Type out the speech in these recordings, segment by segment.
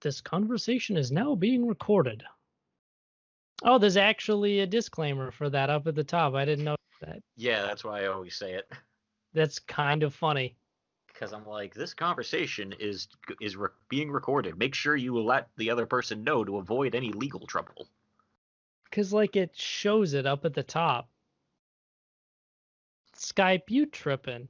This conversation is now being recorded. Oh, there's actually a disclaimer for that up at the top. I didn't know that. Yeah, that's why I always say it. That's kind of funny. Because I'm like, this conversation is being recorded. Make sure you let the other person know to avoid any legal trouble. Because, like, it shows it up at the top. Skype, you tripping.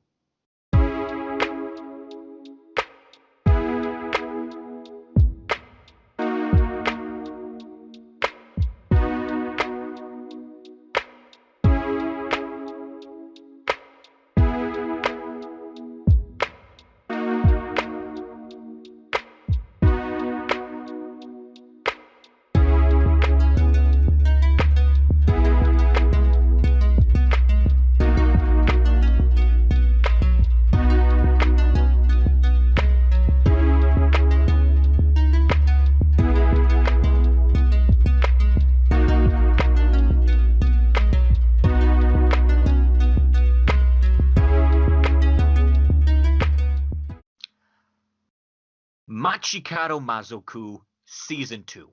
Machikado Mazoku Season 2.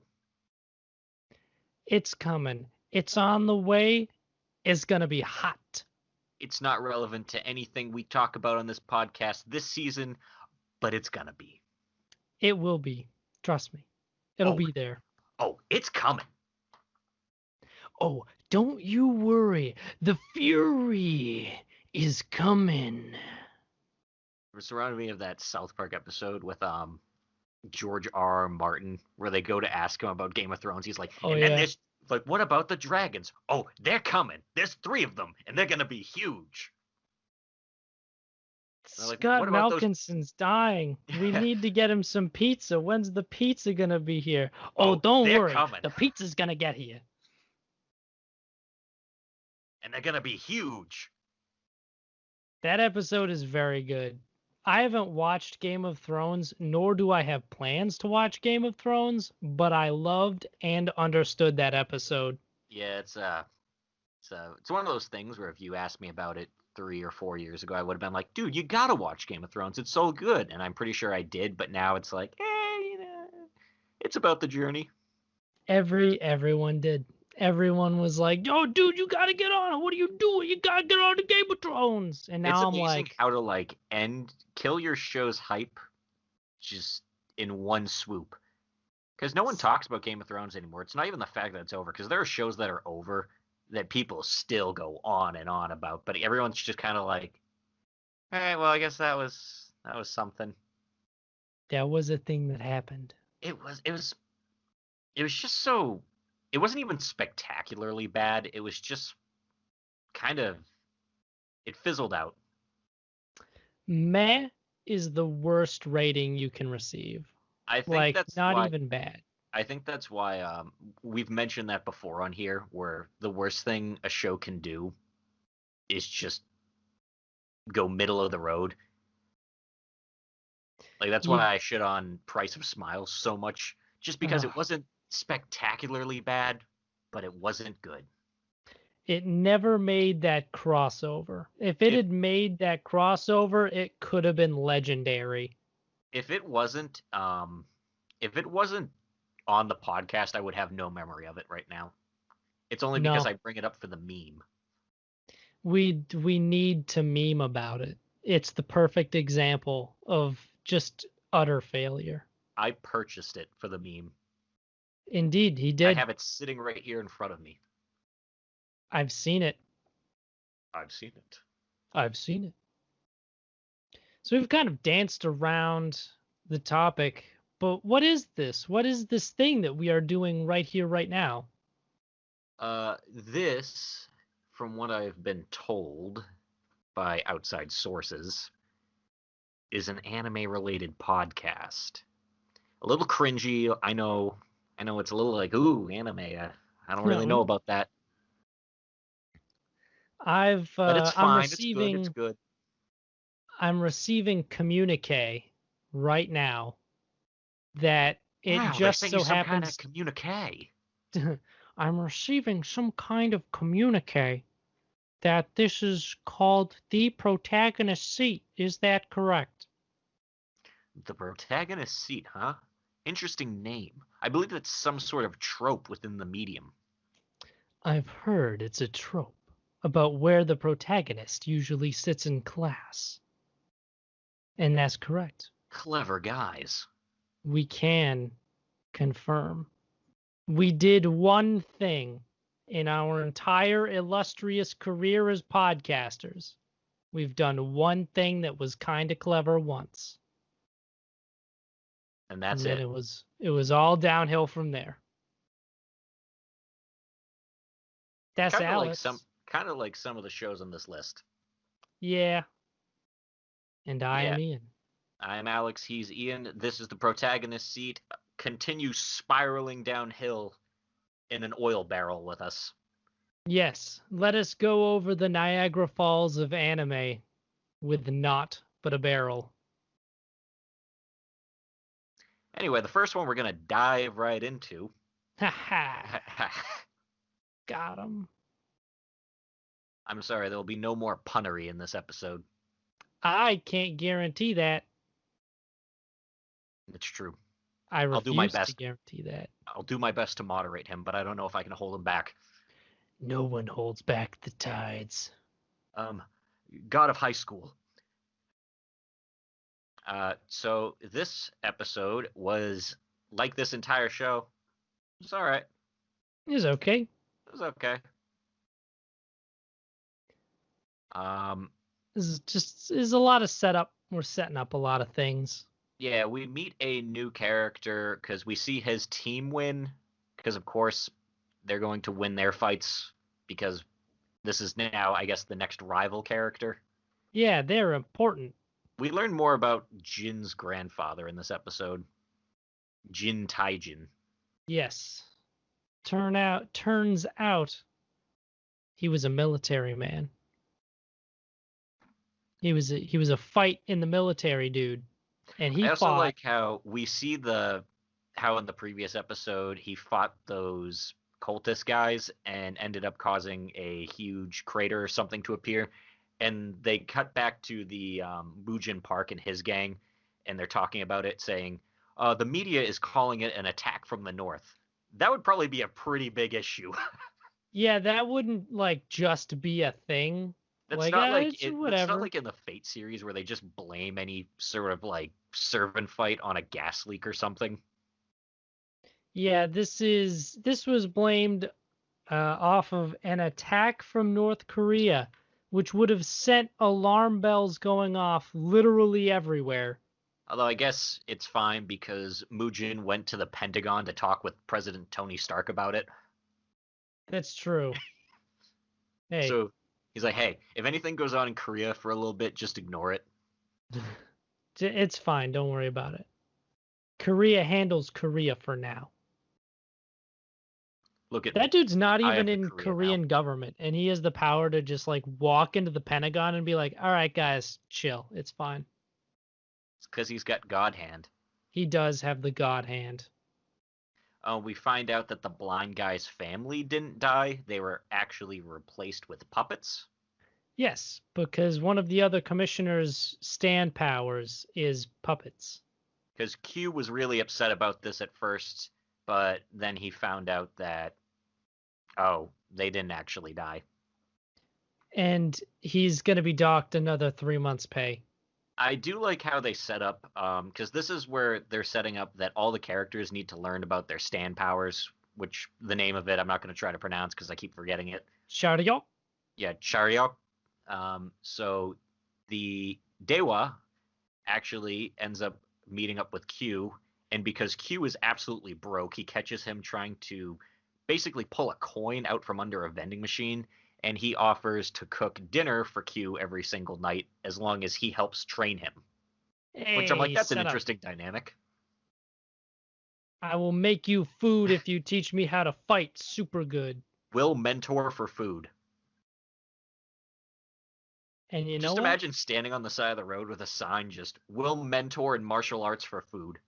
It's coming. It's on the way. It's going to be hot. It's not relevant to anything we talk about on this podcast this season, but it's gonna be. It will be. Trust me. It'll be there. Oh, it's coming. Oh, don't you worry. The fury is coming. It reminded me of that South Park episode with George R. R. Martin, where they go to ask him about Game of Thrones. He's like, Oh, and then yeah. there's like, what about the dragons? Oh, they're coming. There's 3 of them, and they're gonna be huge. Like, Scott what about those- Malkinson's dying. We need to get him some pizza. When's the pizza gonna be here? Oh, Oh, don't they're worry. coming. The pizza's gonna get here. And they're gonna be huge. That episode is very good. I haven't watched Game of Thrones, nor do I have plans to watch Game of Thrones, but I loved and understood that episode. Yeah, it's one of those things where if you asked me about it 3 or 4 years ago, I would have been like, dude, you gotta watch Game of Thrones. It's so good. And I'm pretty sure I did, but now it's like, it's about the journey. Everyone did. Everyone was like, "Yo, dude, you gotta get on it. What are you doing? You gotta get on the Game of Thrones." And now It's I'm amazing like, how to kill your show's hype just in one swoop. Because no one talks about Game of Thrones anymore. It's not even the fact that it's over, because there are shows that are over that people still go on and on about, but everyone's just kind of like, all right, well, I guess that was something. that was a thing that happened. It was just so, it wasn't even spectacularly bad. It was just kind of, it fizzled out. Meh is the worst rating you can receive. I think Like, that's not why, even bad. I think that's why we've mentioned that before on here, where the worst thing a show can do is just go middle of the road. Like, that's why I shit on Price of Smiles so much, just because it wasn't spectacularly bad, but it wasn't good. It never made that crossover. If it had made that crossover, it could have been legendary. If it wasn't on the podcast, I would have no memory of it right now. It's only because I bring it up for the meme. We need to meme about it. It's the perfect example of just utter failure. I purchased it for the meme. Indeed, he did. I have it sitting right here in front of me. I've seen it. I've seen it. I've seen it. So we've kind of danced around the topic, but what is this? What is this thing that we are doing right here, right now? This, from what I've been told by outside sources, is an anime-related podcast. A little cringy. I know it's a little like, ooh, anime. I don't really know about that. But it's fine. It's good. I'm receiving communique right now that it just so happens. Some kind of communique. I'm receiving some kind of communique that this is called the Protagonist seat. Is that correct? The Protagonist seat, huh? Interesting name. I believe it's some sort of trope within the medium. I've heard it's a trope about where the protagonist usually sits in class. And that's correct. Clever guys. We can confirm. We did one thing in our entire illustrious career as podcasters. We've done one thing that was kind of clever once. And that's And then it. it was all downhill from there. That's Alex. Kind of like some of the shows on this list. Yeah. And I Yeah. am Ian. I'm Alex, he's Ian. This is the protagonist seat. Continue spiraling downhill in an oil barrel with us. Yes, let us go over the Niagara Falls of anime with naught but a barrel. Anyway, the first one we're going to dive right into. Ha ha. Got him. I'm sorry, there will be no more punnery in this episode. I can't guarantee that. It's true. I I'll do my refuse to best. guarantee that. I'll do my best to moderate him, but I don't know if I can hold him back. No one holds back the tides. God of High School. So this episode was like this entire show. It's all right. It's okay. It was okay. This is a lot of setup. We're setting up a lot of things. Yeah, we meet a new character because we see his team win. Because of course they're going to win their fights because this is now, I guess, the next rival character. Yeah, they're important. We learn more about Jin's grandfather in this episode. Jin Taijin. Yes. Turns out he was a military man. He was a fight in the military dude. And he I also fought. like how we see how in the previous episode he fought those cultist guys and ended up causing a huge crater or something to appear. And they cut back to the Mujin Park and his gang, and they're talking about it, saying, the media is calling it an attack from the north. That would probably be a pretty big issue. Yeah, that wouldn't like just be a thing. That's Like, not like it's it. That's whatever. not like in the Fate series where they just blame any sort of like servant fight on a gas leak or something. Yeah, this was blamed off of an attack from North Korea, which would have sent alarm bells going off literally everywhere. Although I guess it's fine because Mujin went to the Pentagon to talk with President Tony Stark about it. That's true. Hey. So he's like, hey, if anything goes on in Korea for a little bit, just ignore it. It's fine. Don't worry about it. Korea handles Korea for now. Look at that dude's not I even am the in Korea Korean now. government, and he has the power to just like walk into the Pentagon and be like, "All right, guys, chill. It's fine." It's because he's got God hand. He does have the God hand. We find out that the blind guy's family didn't die. They were actually replaced with puppets. Yes, because one of the other commissioner's stand powers is puppets. Because Q was really upset about this at first, but then he found out that, oh, they didn't actually die. And he's going to be docked another 3 months' pay. I do like how they set up, because this is where they're setting up that all the characters need to learn about their stand powers, which the name of it I'm not going to try to pronounce because I keep forgetting it. Sharyok? Yeah, Charyok. So the Dewa actually ends up meeting up with Q, and because Q is absolutely broke, he catches him trying to basically pull a coin out from under a vending machine, and he offers to cook dinner for Q every single night as long as he helps train him. Which I'm like, that's an interesting dynamic. I will make you food if you teach me how to fight super good. Will mentor for food. And you know just what? Imagine standing on the side of the road with a sign just, will mentor in martial arts for food.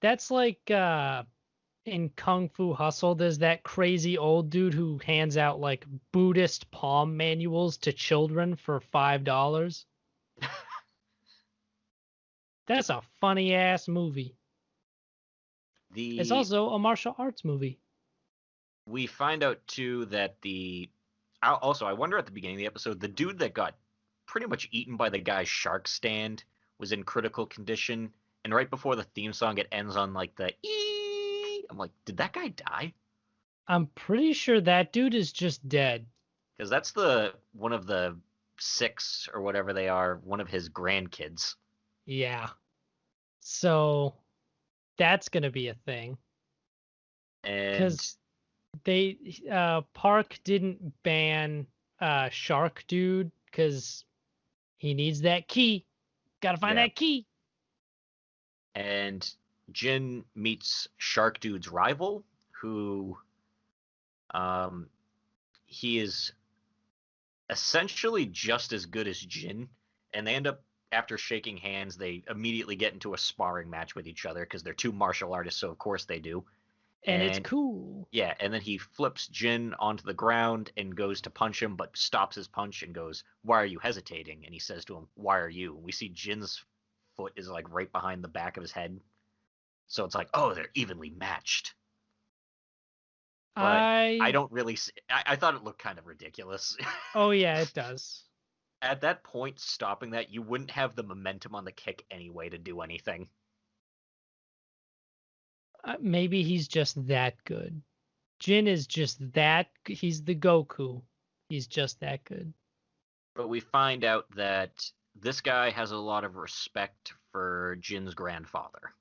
That's like in Kung Fu Hustle, there's that crazy old dude who hands out like Buddhist palm manuals to children for $5. That's a funny ass movie. It's The also a martial arts movie. We find out too that also I wonder at the beginning of the episode the dude that got pretty much eaten by the guy's shark stand was in critical condition, and right before the theme song it ends on like the ee. I'm like, did that guy die? I'm pretty sure that dude is just dead. Because that's the one of the six or whatever they are, one of his grandkids. Yeah. So that's gonna be a thing. And Because they Park didn't ban Shark Dude because he needs that key. Gotta find yeah, that key. and Jin meets Shark Dude's rival, who um he is essentially just as good as Jin, and they end up after shaking hands, they immediately get into a sparring match with each other because they're two martial artists, so of course they do. And it's And cool. yeah, and then he flips Jin onto the ground and goes to punch him, but stops his punch and goes, "Why are you hesitating?" And he says to him, "Why are you?" And we see Jin's foot is like right behind the back of his head, so it's like, oh, they're evenly matched. But I I don't really. I thought it looked kind of ridiculous. Oh yeah, it does. At that point, stopping that, you wouldn't have the momentum on the kick anyway to do anything. Maybe he's just that good. Jin is just that. He's the Goku. He's just that good. But we find out that this guy has a lot of respect for Jin's grandfather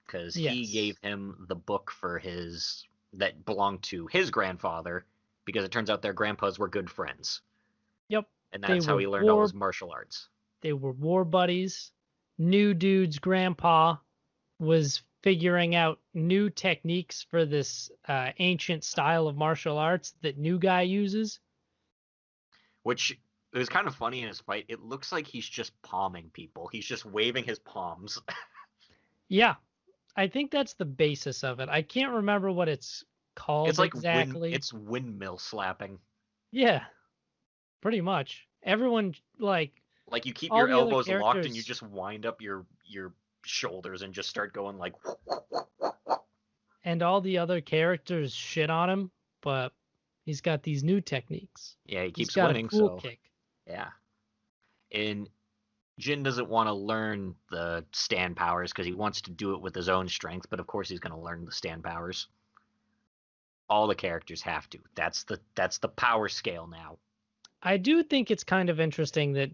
because he Yes. gave him the book for his that belonged to his grandfather because it turns out their grandpas were good friends, Yep. and They that's how were he learned all war. his martial arts. They were war buddies. New Dude's grandpa was figuring out new techniques for this ancient style of martial arts that new guy uses. Which it was kind of funny in his fight. It looks like he's just palming people. He's just waving his palms. Yeah, I think that's the basis of it. I can't remember what it's It's called like exactly. it's windmill slapping. Yeah, pretty much. Everyone like Like you keep all your the other elbows locked and you characters. just wind up your shoulders and just start going like And all the other characters shit on him, but he's got these new techniques. yeah, he He's keeps got a winning, cool so kick. yeah. And Jin doesn't want to learn the stand powers because he wants to do it with his own strength, but of course he's going to learn the stand powers. All the characters have to. That's the power scale now. I do think it's kind of interesting that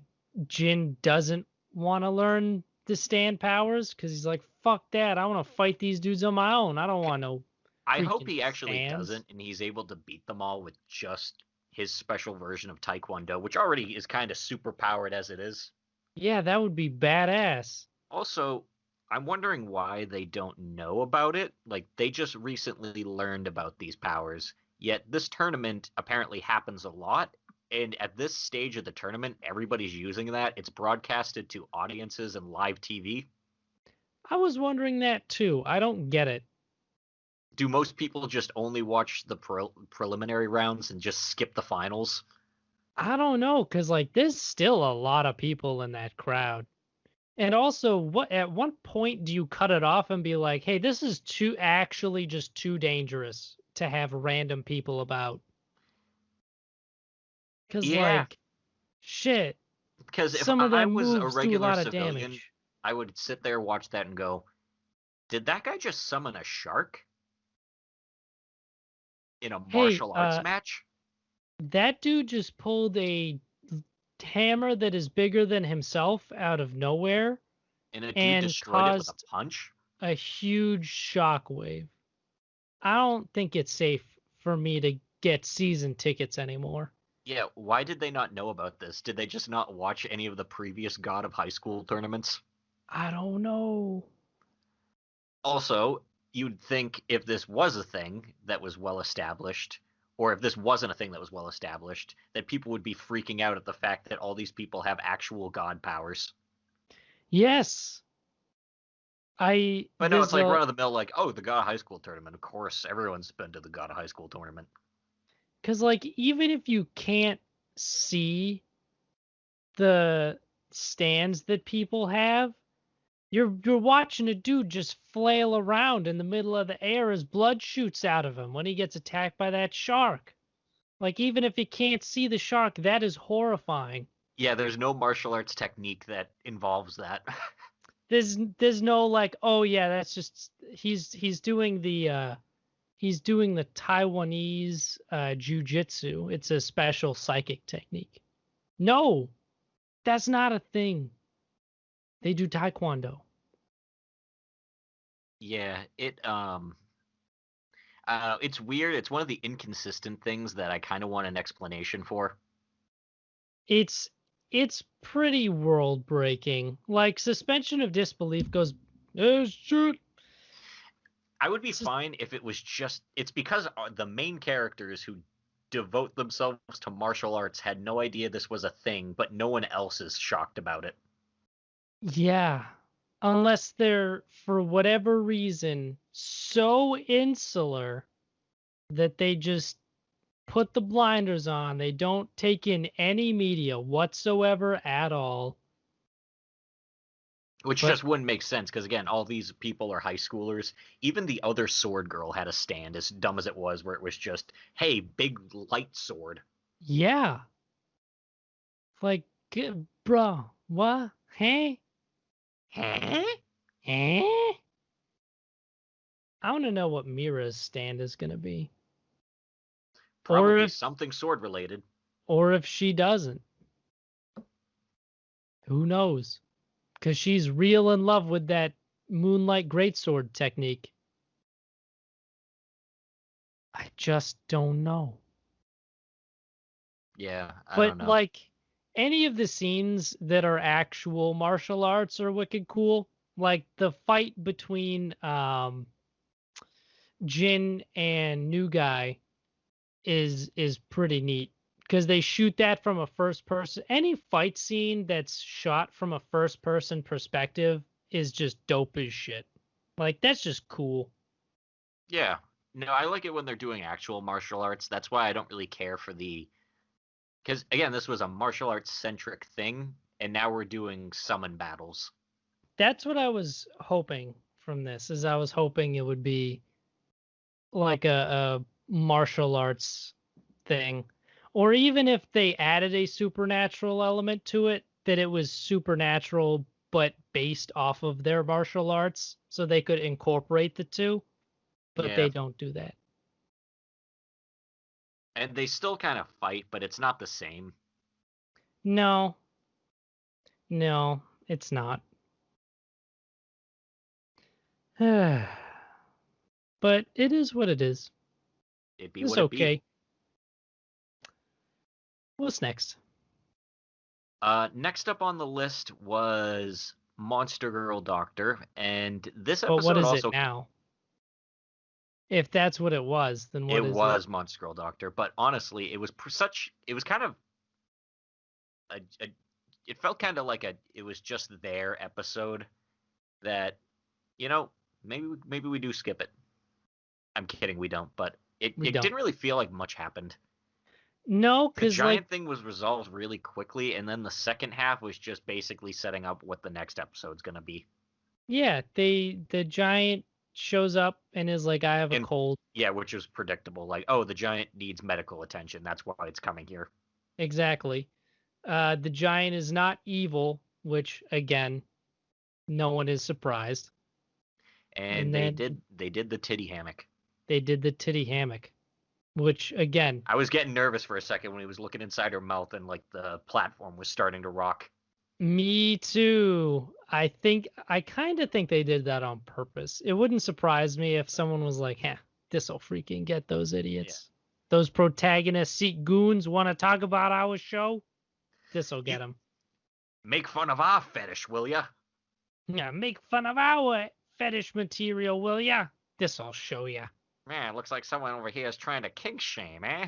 Jin doesn't want to learn the stand powers because he's like, fuck that. I want to fight these dudes on my own. I don't want no I hope freaking he actually stands. doesn't and he's able to beat them all with just his special version of Taekwondo, which already is kind of super powered as it is. Yeah, that would be badass. Also, I'm wondering why they don't know about it. Like, they just recently learned about these powers, yet this tournament apparently happens a lot. And at this stage of the tournament, everybody's using that. It's broadcasted to audiences and live TV. I was wondering that too. I don't get it. Do most people just only watch the preliminary rounds and just skip the finals? I don't know because like there's still a lot of people in that crowd. And also, what at one point do you cut it off and be like, "Hey, this is too actually just too dangerous to have random people about." Cuz Yeah, like shit, because if some of I them was a moves do a regular lot of civilian, damage. I would sit there, watch that, and go, did that guy just summon a shark in a Hey, martial arts match? that dude just pulled a hammer that is bigger than himself out of nowhere And a dude and destroyed it with a caused punch? a huge shockwave. I don't think it's safe for me to get season tickets anymore. Yeah, why did they not know about this? Did they just not watch any of the previous God of High School tournaments? I don't know. Also, you'd think if this was a thing that was well established, or if this wasn't a thing that was well established, that people would be freaking out at the fact that all these people have actual god powers. Yes, I But no, it's there's like a run of the mill, like, oh, the God of High School tournament. Of course, everyone's been to the God of High School tournament. because like even if you can't see the stands that people have, You're watching a dude just flail around in the middle of the air as blood shoots out of him when he gets attacked by that shark. Like, even if you can't see the shark, that is horrifying. Yeah, there's no martial arts technique that involves that. There's no like, oh yeah, that's just he's doing the Taiwanese jujitsu. It's a special psychic technique. No, that's not a thing. They do taekwondo. Yeah, it's weird. It's one of the inconsistent things that I kind of want an explanation for. It's it's pretty world breaking. Like suspension of disbelief goes, oh shoot. I would be fine if it was just. It's because the main characters who devote themselves to martial arts had no idea this was a thing, but no one else is shocked about it. Yeah. Unless they're, for whatever reason, so insular that they just put the blinders on. They don't take in any media whatsoever at all. Which But just wouldn't make sense because, again, all these people are high schoolers. Even the other sword girl had a stand, as dumb as it was, where it was just, hey, big light sword. yeah. Like, bro, what? Hey? Huh? Eh? I want to know what Mira's stand is going to be. Probably something sword related. Or if she doesn't. Who knows? Because she's real in love with that Moonlight Greatsword technique. I just don't know. Yeah, I But don't know. like any of the scenes that are actual martial arts are wicked cool. Like the fight between Jin and New Guy is pretty neat because they shoot that from a first person. Any fight scene that's shot from a first person perspective is just dope as shit. Like that's just cool. Yeah. No, I like it when they're doing actual martial arts. That's why I don't really care for the. Because, again, this was a martial arts centric thing, and now we're doing summon battles. That's what I was hoping from this. Is I was hoping it would be like a martial arts thing, or even if they added a supernatural element to it, that it was supernatural but based off of their martial arts, so they could incorporate the two. But Yeah. they don't do that. And they still kind of fight, but it's not the same. No, no, it's not. But it is what it is. It be It's what it be. okay. What's next? Next up on the list was Monster Girl Doctor, and this But what episode is it also now? If that's what it was, then what it is it? was Monster Girl Doctor, but honestly, it was kind of a it felt kind of like it was just their episode that you know maybe we do skip it. I'm kidding, we don't, but We it don't. didn't really feel like much happened. No, The because like giant thing was resolved really quickly, and then the second half was just basically setting up what the next episode's gonna be. yeah, the giant shows up and is like, I have a And cold. yeah, which was predictable. Like, oh, the giant needs medical attention. That's why it's coming here. Exactly. The giant is not evil, which again, no one is surprised. And And then they did the titty hammock. they did the titty hammock, which again, I was getting nervous for a second when he was looking inside her mouth and like the platform was starting to rock. me too. I kind of think they did that on purpose. It wouldn't surprise me if someone was like, "Huh, this'll freaking get those Yeah. idiots. Those protagonist seat goons want to talk about our show. This'll get You them." make fun of our fetish, will ya? Yeah, make fun of our fetish material, will ya? This'll show ya. Man, looks like someone over here is trying to kink shame, eh?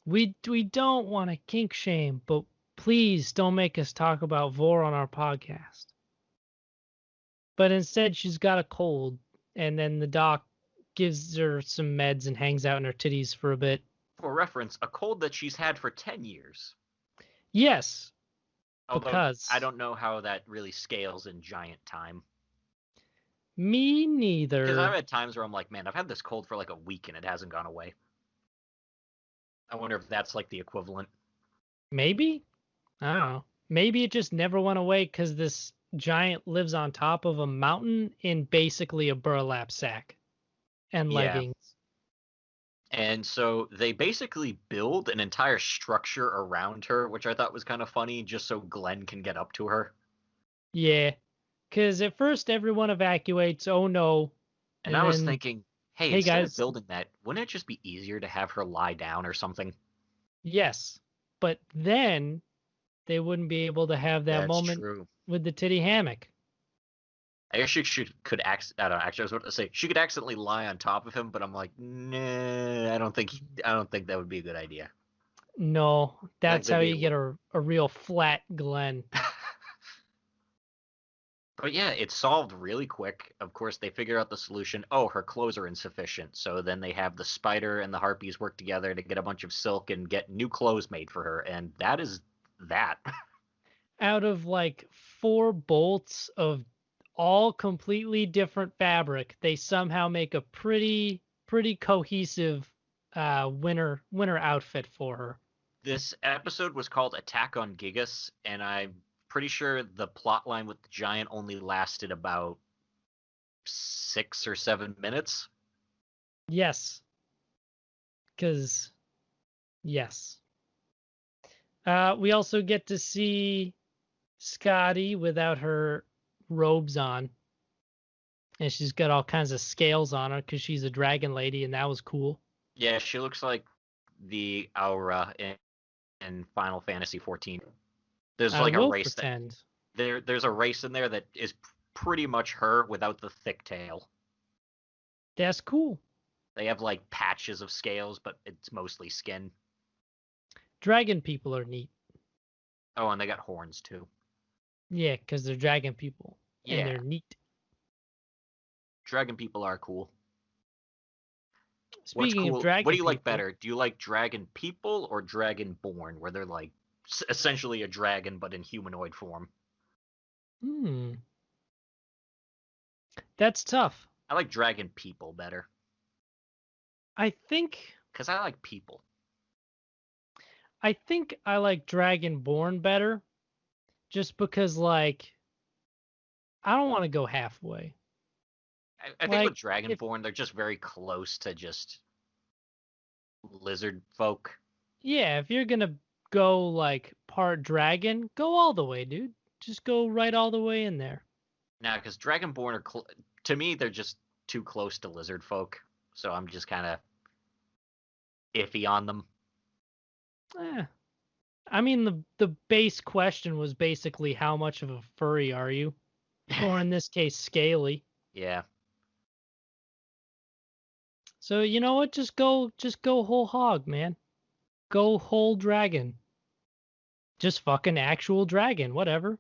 We don't want to kink shame, but please don't make us talk about vor on our podcast. But instead, she's got a cold, and then the doc gives her some meds and hangs out in her titties for a bit. For reference, a cold that she's had for 10 years. Yes, Although I because don't know how that really scales in giant time. me Because I've neither. had times where I'm like, man, I've had this cold for like a week and it hasn't gone away. I wonder if that's like the equivalent. Maybe? I don't know. Maybe it just never went away because this giant lives on top of a mountain in basically a burlap sack and Yeah. leggings. And so they basically build an entire structure around her, which I thought was kind of funny, just so Glenn can get up to her. Yeah. Because at first everyone evacuates, oh no. And And I was then, thinking, hey, hey instead of guys, building that, wouldn't it just be easier to have her lie down or something? yes. But then they wouldn't be able to have that That's moment true. with the titty hammock. I guess could I don't know, actually I was about to say she could accidentally lie on top of him, but I'm like, nah, I don't think that would be a good idea. No, I think that's that'd how be a you get little a real flat Glen. But yeah, it's solved really quick. Of course, they figure out the solution. Oh, her clothes are insufficient. So then they have the spider and the harpies work together to get a bunch of silk and get new clothes made for her. And that is that. Out of like 4 bolts of all completely different fabric, they somehow make a pretty cohesive winter outfit for her. This episode was called Attack on Gigas, and I'm pretty sure the plot line with the giant only lasted about 6 or 7 minutes. Yes, because yes. We also get to see Scotty without her robes on, and she's got all kinds of scales on her because she's a dragon lady, and that was cool. Yeah, she looks like the Aura in Final Fantasy 14. There's I like a will race that pretend. there's a race in there that is pretty much her without the thick tail. That's cool. They have like patches of scales, but it's mostly skin. Dragon people are neat. Oh, and they got horns too. Yeah, because they're dragon people and Yeah, they're neat. dragon people are cool. What's Speaking of cool? What do dragon you like people, better? Do you like dragon people or dragon born, where they're like essentially a dragon but in humanoid form? hmm, that's tough. I like dragon people better I think because I like people. I think I like dragonborn better, just because like I don't want to go halfway. I think with Like if dragonborn, they're just very close to just lizard folk. yeah, if you're gonna go like part dragon, go all the way, dude. Just go right all the way in there. Now, because Dragonborn are to me, they're just too close to lizard folk, so I'm just kind of iffy on them. Eh. I mean the base question was basically how much of a furry are you? Or in this case, scaly. Yeah. So you know what? Just go whole hog, man. Go whole dragon. Just fucking actual dragon, whatever.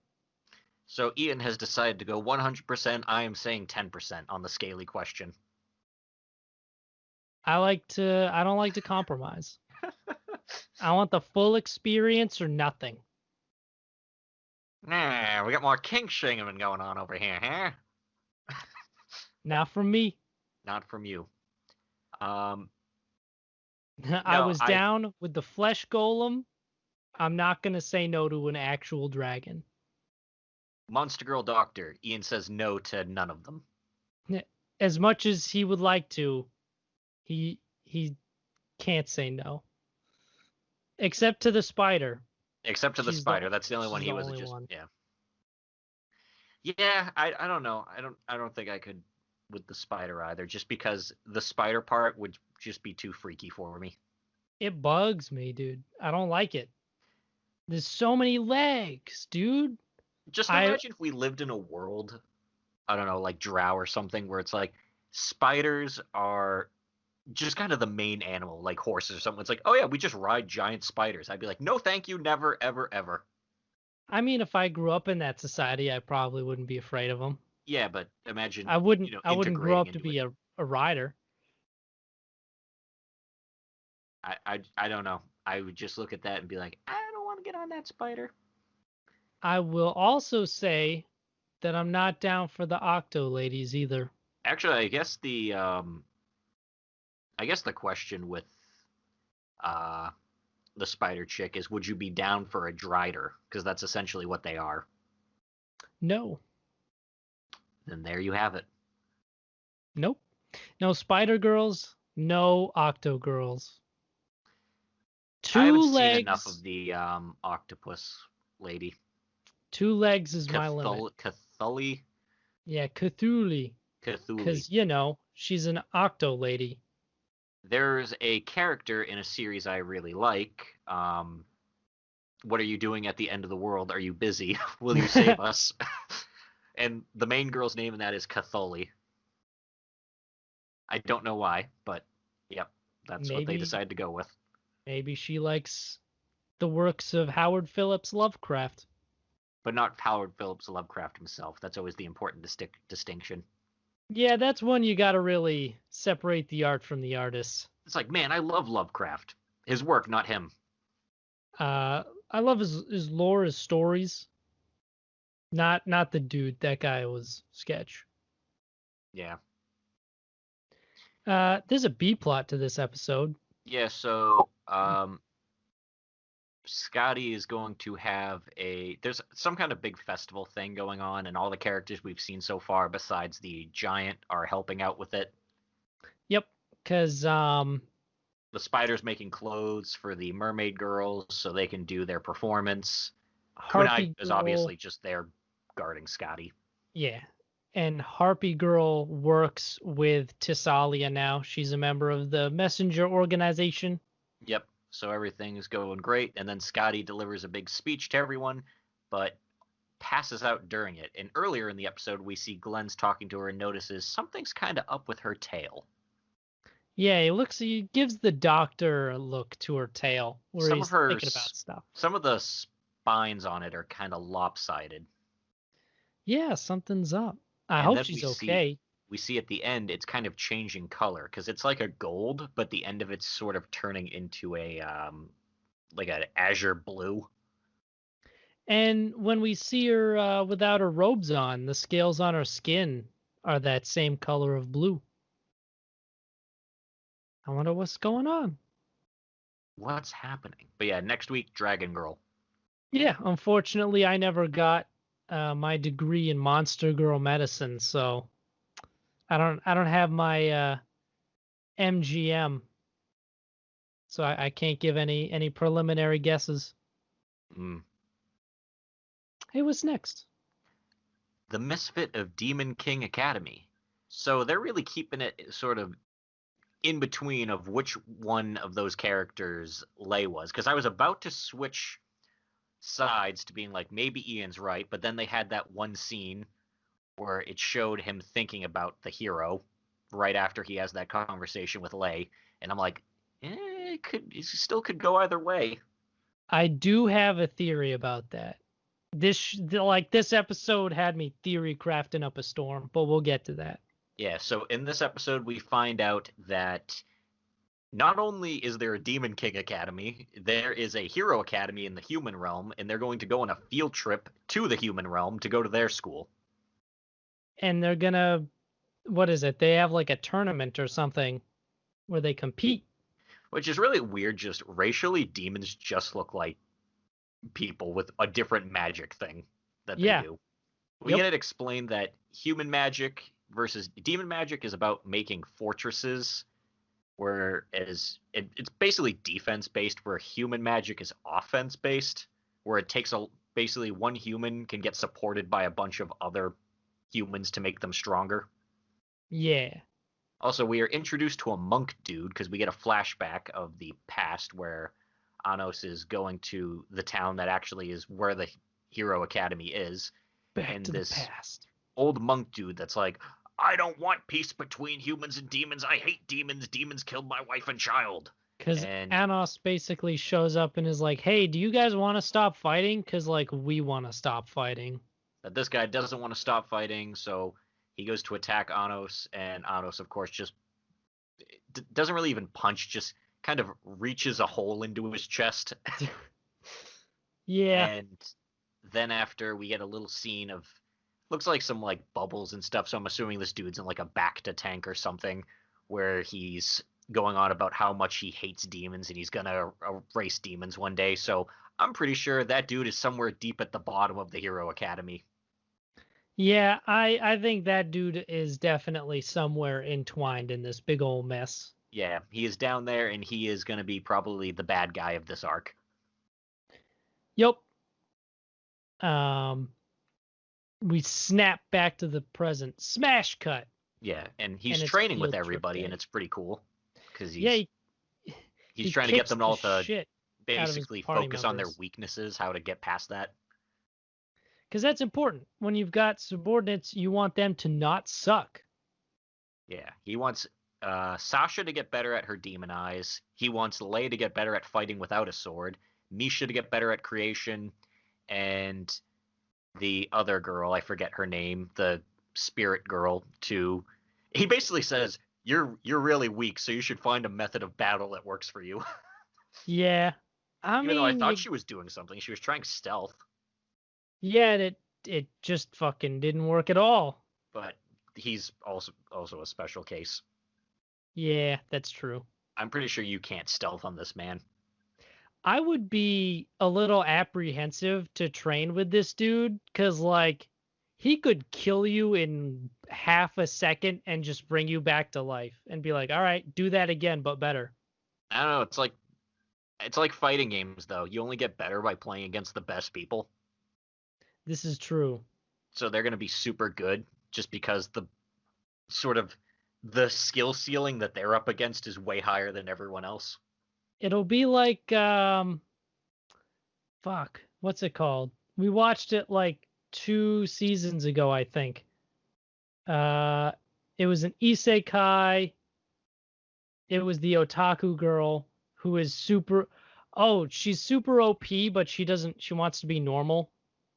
So Ian has decided to go 100%. I am saying 10% on the scaly question. I don't like to compromise. I want the full experience or nothing. Nah, we got more kink shaming going on over here, huh? Not from me. Not from you. Um, I no, was down with the flesh golem. I'm not gonna say no to an actual dragon. Monster Girl Doctor. Ian says no to none of them. As much as he would like to, he can't say no. Except to the spider. Except to the spider. That's the only one She's he the was only just one. yeah. Yeah, I don't know. I don't think I could with the spider either, just because the spider part would just be too freaky for me. It bugs me, dude. I don't like it. There's so many legs, dude. Just I imagine if we lived in a world, I don't know, like Drow or something, where it's like spiders are just kind of the main animal, like horses or something. It's like, oh yeah, we just ride giant spiders. I'd be like, no, thank you, never, ever, ever. I mean, if I grew up in that society, I probably wouldn't be afraid of them. Yeah, but imagine, I wouldn't. you know, I wouldn't grow integrating up to into be it. a rider. I don't know. I would just look at that and be like, I don't want to get on that spider. I will also say that I'm not down for the Octo ladies either. Actually, I guess the question with uh the spider chick is, would you be down for a Drider? Because that's essentially what they are. No. Then there you have it. Nope. No Spider Girls, no Octo Girls. I haven't Two seen enough legs. of the octopus lady. 2 legs is my limit. Cthulhu? Yeah, Cthulhu. Cthulhu. Because, she's an Octo lady. There's a character in a series I really like. What are you doing at the end of the world? Are you busy? Will you save us? And the main girl's name in that is Cthulhu. I don't know why, but yep, that's what they maybe decided to go with. maybe she likes the works of Howard Phillips Lovecraft. But not Howard Phillips Lovecraft himself. That's always the important distinction. Yeah, that's one you got to really separate the art from the artist. It's like, man, I love Lovecraft. His work, not him. I love his lore, his stories. Not the dude. That guy was sketch. Yeah. There's a B plot to this episode. Yeah, so Scotty is going to have there's some kind of big festival thing going on, and all the characters we've seen so far besides the giant are helping out with it. Yep, because The spider's making clothes for the mermaid girls so they can do their performance. Kunai Harpy is Girl, obviously just there guarding Scotty. yeah, and Harpy Girl works with Tissalia now. She's a member of the Messenger organization. Yep. So everything's going great, and then Scotty delivers a big speech to everyone, but passes out during it. And earlier in the episode, we see Glenn's talking to her and notices something's kind of up with her tail. Yeah, he gives the doctor a look to her tail where Some of he's her, thinking about stuff. some of the spines on it are kind of lopsided. Yeah, something's up. I And hope then she's okay. we see at the end it's kind of changing color because it's like a gold, but the end of it's sort of turning into a like an azure blue. And when we see her without her robes on, the scales on her skin are that same color of blue. I wonder what's going on. What's happening? But yeah, next week, Dragon Girl. Yeah, unfortunately, I never got my degree in Monster Girl medicine, so I don't have my MGM, so I can't give any preliminary guesses. Mm. Hey, what's next? The Misfit of Demon King Academy. So they're really keeping it sort of in between of which one of those characters Lay was, because I was about to switch sides to being like, maybe Ian's right, but then they had that one scene where it showed him thinking about the hero right after he has that conversation with Lay, and I'm like, it still could go either way. I do have a theory about that. This episode had me theory crafting up a storm, but we'll get to that. Yeah, so in this episode we find out that not only is there a Demon King Academy, there is a Hero Academy in the human realm, and they're going to go on a field trip to the human realm to go to their school. And they're gonna, what is it? They have like a tournament or something where they compete. Which is really weird, just racially, demons just look like people with a different magic thing that they Yeah. do. We Yep. get it explained that human magic versus demon magic is about making fortresses, whereas it's basically defense based, where human magic is offense based, where it takes basically one human can get supported by a bunch of other humans to make them stronger. Yeah. Also, we are introduced to a monk dude because we get a flashback of the past where Anos is going to the town that actually is where the Hero Academy is, Back and to the this past. old monk dude that's like, I don't want peace between humans and demons. I hate demons. Demons killed my wife and child. Because And Anos basically shows up and is like, hey, do you guys want to stop fighting? Because, like, we want to stop fighting. that this guy doesn't want to stop fighting, so he goes to attack Anos, and Anos, of course, just doesn't really even punch, just kind of reaches a hole into his chest. Yeah. And then after we get a little scene of looks like some like bubbles and stuff. So I'm assuming this dude's in like a Bacta tank or something, where he's going on about how much he hates demons and he's gonna erase demons one day. So I'm pretty sure that dude is somewhere deep at the bottom of the Hero Academy. Yeah, I think that dude is definitely somewhere entwined in this big old mess. Yeah, he is down there, and he is gonna be probably the bad guy of this arc. Yep. Um, we snap back to the present. Smash cut. Yeah, and he's And it's training with field trip everybody, and day. it's pretty cool because Yeah, he's he trying to get kicks them the all to shit out of his basically party focus on their members. weaknesses, how to get past that. Because that's important. When you've got subordinates, you want them to not suck. Yeah, he wants Sasha to get better at her demon eyes. He wants Lei to get better at fighting without a sword. Misha to get better at creation, and the other girl, I forget her name, the spirit girl, to. He basically says, "You're really weak, so you should find a method of battle that works for you." Yeah. I Even though I mean, thought she was doing something, she was trying stealth, yeah, it just fucking didn't work at all. but he's also a special case. Yeah, that's true. I'm pretty sure you can't stealth on this man. I would be a little apprehensive to train with this dude because, like, he could kill you in half a second and just bring you back to life and be like, all right, do that again, but better. I don't know. It's like fighting games, though. You only get better by playing against the best people. This is true. So they're going to be super good just because sort of the skill ceiling that they're up against is way higher than everyone else. It'll be like, fuck, what's it called? We watched it like 2 seasons ago, I think. Uh, it was an isekai. It was the otaku girl who is super. Oh, she's super OP, but she doesn't. She wants to be normal,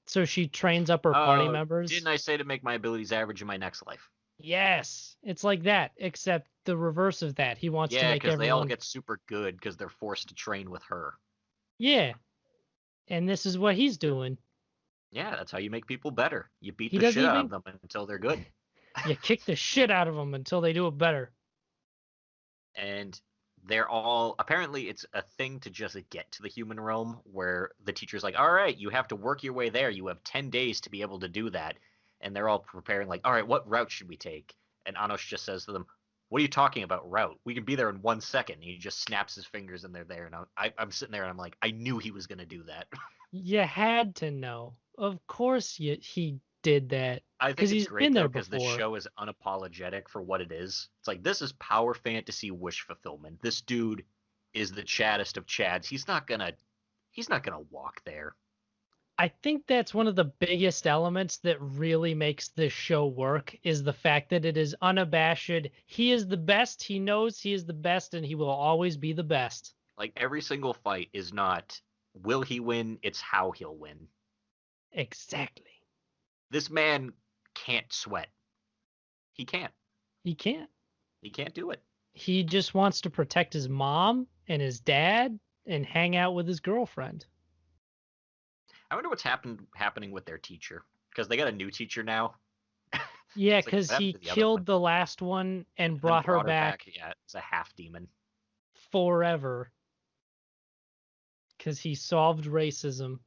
so she trains up her party Oh, didn't members. I say to make my abilities average in my next life? Yes, it's like that, except the reverse of that. He wants to Yeah, make because they all everyone. get super good because they're forced to train with her. Yeah, and this is what he's doing. Yeah, that's how you make people better. You beat He the doesn't shit out of even. them until they're good. You kick the shit out of them until they do it better. And they're all apparently it's a thing to just get to the human realm where the teacher's like, all right, you have to work your way there. You have 10 days to be able to do that. And they're all preparing, like, all right, what route should we take? And Anosh just says to them, what are you talking about, route? We can be there in 1 second. And he just snaps his fingers and they're there. And I'm sitting there and I'm like, I knew he was going to do that. You had to know. Of course, he did that I because think it's he's great been though there because this before. show is unapologetic for what it is. It's like this is power fantasy wish fulfillment. This dude is the chaddest of chads. He's not gonna walk there. I think that's one of the biggest elements that really makes this show work is the fact that it is unabashed. He is the best. He knows he is the best, and he will always be the best. Like every single fight is not will he win, it's how he'll win. Exactly. This man can't sweat. He can't. He can't. He can't do it. He just wants to protect his mom and his dad and hang out with his girlfriend. I wonder what's happening with their teacher because they got a new teacher now. Yeah, It's like what because happened he to the other one? killed the last one and And then brought her brought her back. back Yeah, it's a half demon. forever because he solved racism.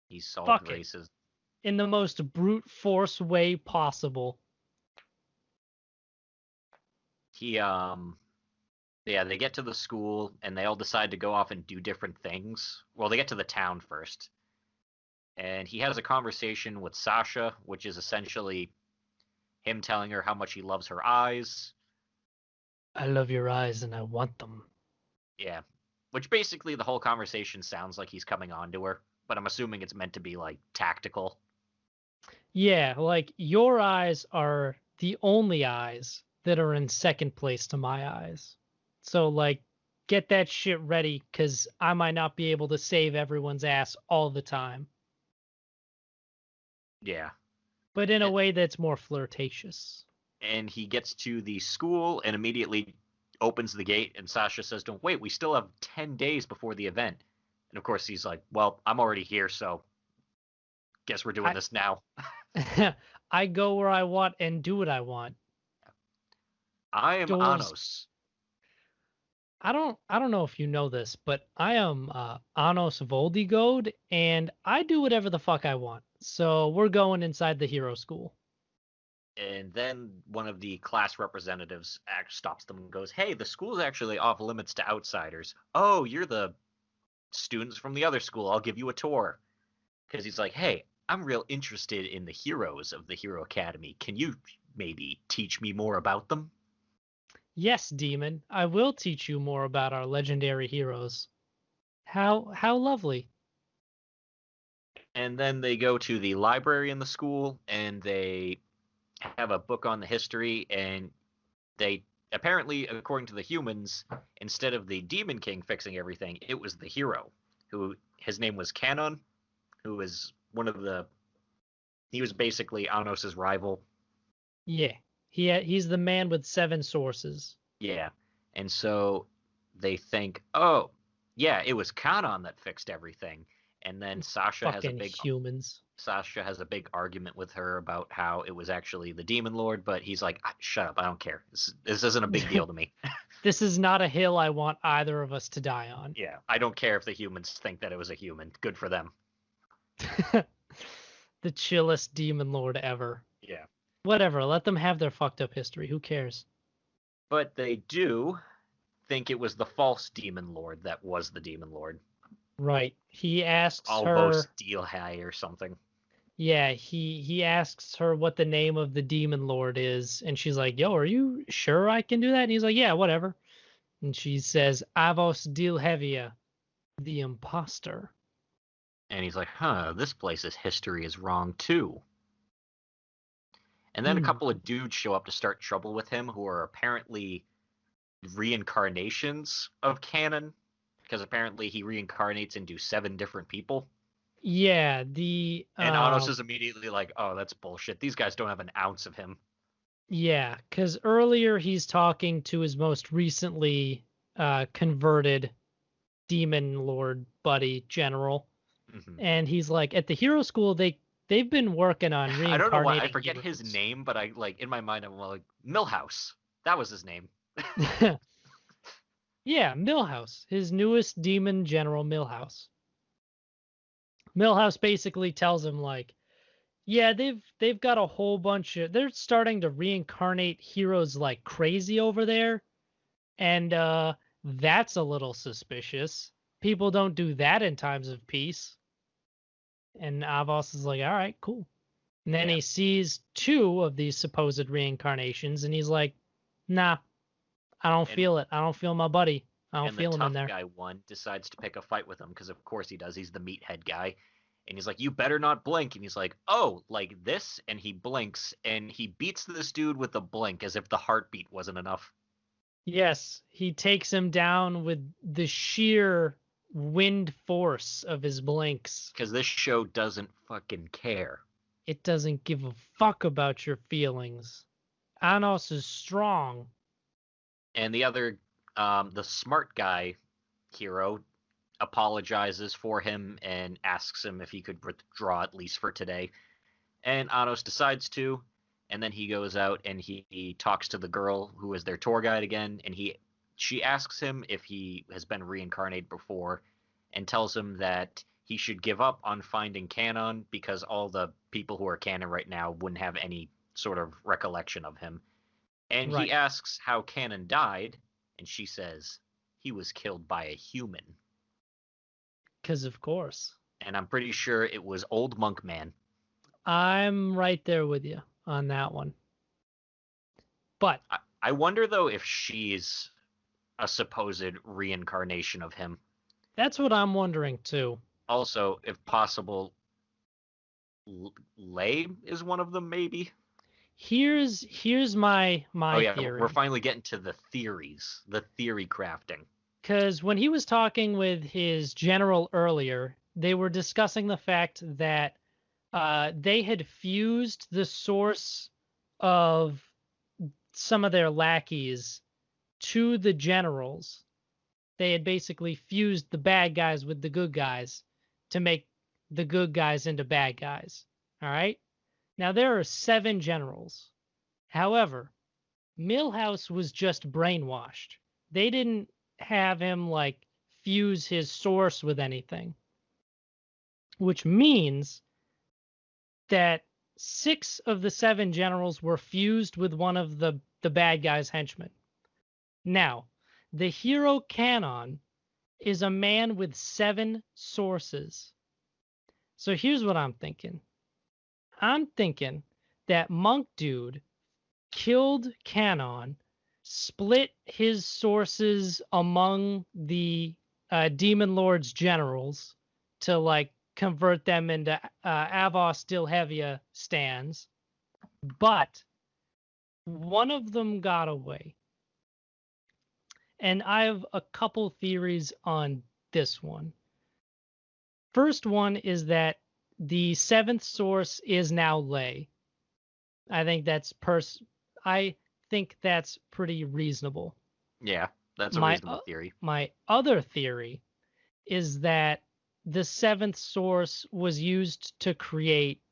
He solved Fucking races. in the most brute force way possible. He Yeah, they get to the school and they all decide to go off and do different things. Well, they get to the town first. And he has a conversation with Sasha, which is essentially him telling her how much he loves her eyes. I love your eyes and I want them. Yeah. Which basically the whole conversation sounds like he's coming on to her, but I'm assuming it's meant to be like tactical. Yeah, like your eyes are the only eyes that are in second place to my eyes. So like get that shit ready cuz I might not be able to save everyone's ass all the time, Yeah. but in a And, way that's more flirtatious. and he gets to the school and immediately opens the gate and Sasha says to him, "Wait, we still have 10 days before the event." And of course he's like, "Well, I'm already here, so Guess we're doing this now. I go where I want and do what I want. I am Doors. Anos. I don't know if you know this, but I am Anos Voldigode, and I do whatever the fuck I want. So we're going inside the hero school. And then one of the class representatives stops them and goes, "Hey, the school's actually off limits to outsiders. Oh, you're the students from the other school. I'll give you a tour." Because he's like, "Hey, I'm real interested in the heroes of the Hero Academy. Can you maybe teach me more about them?" Yes, demon, I will teach you more about our legendary heroes. How lovely. And then they go to the library in the school and they have a book on the history, and they apparently, according to the humans, instead of the Demon King fixing everything, it was the hero, who his name was Canon, who was he was basically Anos's rival. Yeah. He's the man with 7 sources. Yeah. And so they think, "Oh, yeah, it was Canon that fixed everything." And then Fucking humans. Sasha has a big argument with her about how it was actually the Demon Lord, but he's like, "Shut up, I don't care. This isn't a big deal to me." This is not a hill I want either of us to die on. Yeah, I don't care if the humans think that it was a human. Good for them. The chillest demon lord ever. Yeah. Whatever, let them have their fucked up history. Who cares? But they do think it was the false Demon Lord that was the Demon Lord. Right. He asks Almost her. Deal High or something. Yeah, he asks her what the name of the demon lord is, and she's like, "Yo, are you sure I can do that?" And he's like, "Yeah, whatever." And she says, "Avos Dilhevia, the imposter." And he's like, this place's history is wrong too. And then a couple of dudes show up to start trouble with him who are apparently reincarnations of Canon, because apparently he reincarnates into 7 different people. Yeah, And Anos is immediately like, "Oh, that's bullshit. These guys don't have an ounce of him." yeah, because earlier he's talking to his most recently converted demon lord buddy general, Mm-hmm. and he's like, at the hero school they've been working on I don't know why I reincarnating forget his heroes. name, but I like in my mind I'm like Millhouse. That was his name. Yeah, Millhouse, his newest demon general, Millhouse. Millhouse basically tells him like, yeah, they've got a whole bunch of, they're starting to reincarnate heroes like crazy over there, and that's a little suspicious. People don't do that in times of peace. And Avos is like, all right, cool. And then he sees 2 of these supposed reincarnations, and he's like, nah, I don't And feel it. I don't feel my buddy. I don't and the feel him in tough there. guy one decides to pick a fight with him because of course he does. He's the meathead guy. And he's like, "You better not blink." And he's like, "Oh, like this?" And he blinks and he beats this dude with a blink as if the heartbeat wasn't enough. Yes, he takes him down with the sheer wind force of his blinks. Because this show doesn't fucking care. It doesn't give a fuck about your feelings. Anos is strong. And the other, the smart guy hero, apologizes for him and asks him if he could withdraw at least for today. And Anos decides to, and then he goes out and he talks to the girl who is their tour guide again, and she asks him if he has been reincarnated before, and tells him that he should give up on finding Canon because all the people who are Canon right now wouldn't have any sort of recollection of him. And he Right. asks how Canon died, and she says he was killed by a human. Because of course. And I'm pretty sure it was Old Monk Man. I'm right there with you on that one. But I wonder though if she's a supposed reincarnation of him. that's what I'm wondering too. Also, if possible, Lay is one of them, maybe. Here's my Oh yeah, theory. we're finally getting to the theories, the theory crafting. Because when he was talking with his general earlier, they were discussing the fact that they had fused the source of some of their lackeys to the generals. They had basically fused the bad guys with the good guys to make the good guys into bad guys. All right. Now there are 7 generals. However, Milhouse was just brainwashed. They didn't have him like fuse his source with anything, which means that 6 of the 7 generals were fused with one of the bad guy's henchmen. Now, the hero canon is a man with 7 sources. So here's what I'm thinking. I'm thinking that Monk Dude killed Canon, split his sources among the Demon Lord's generals to like convert them into Avos Dilhevia stands, but one of them got away. And I have a couple theories on this one. First one is that the 7th source is now Lei. I think that's pretty reasonable. Yeah, that's a reasonable theory. My other theory is that the 7th source was used to create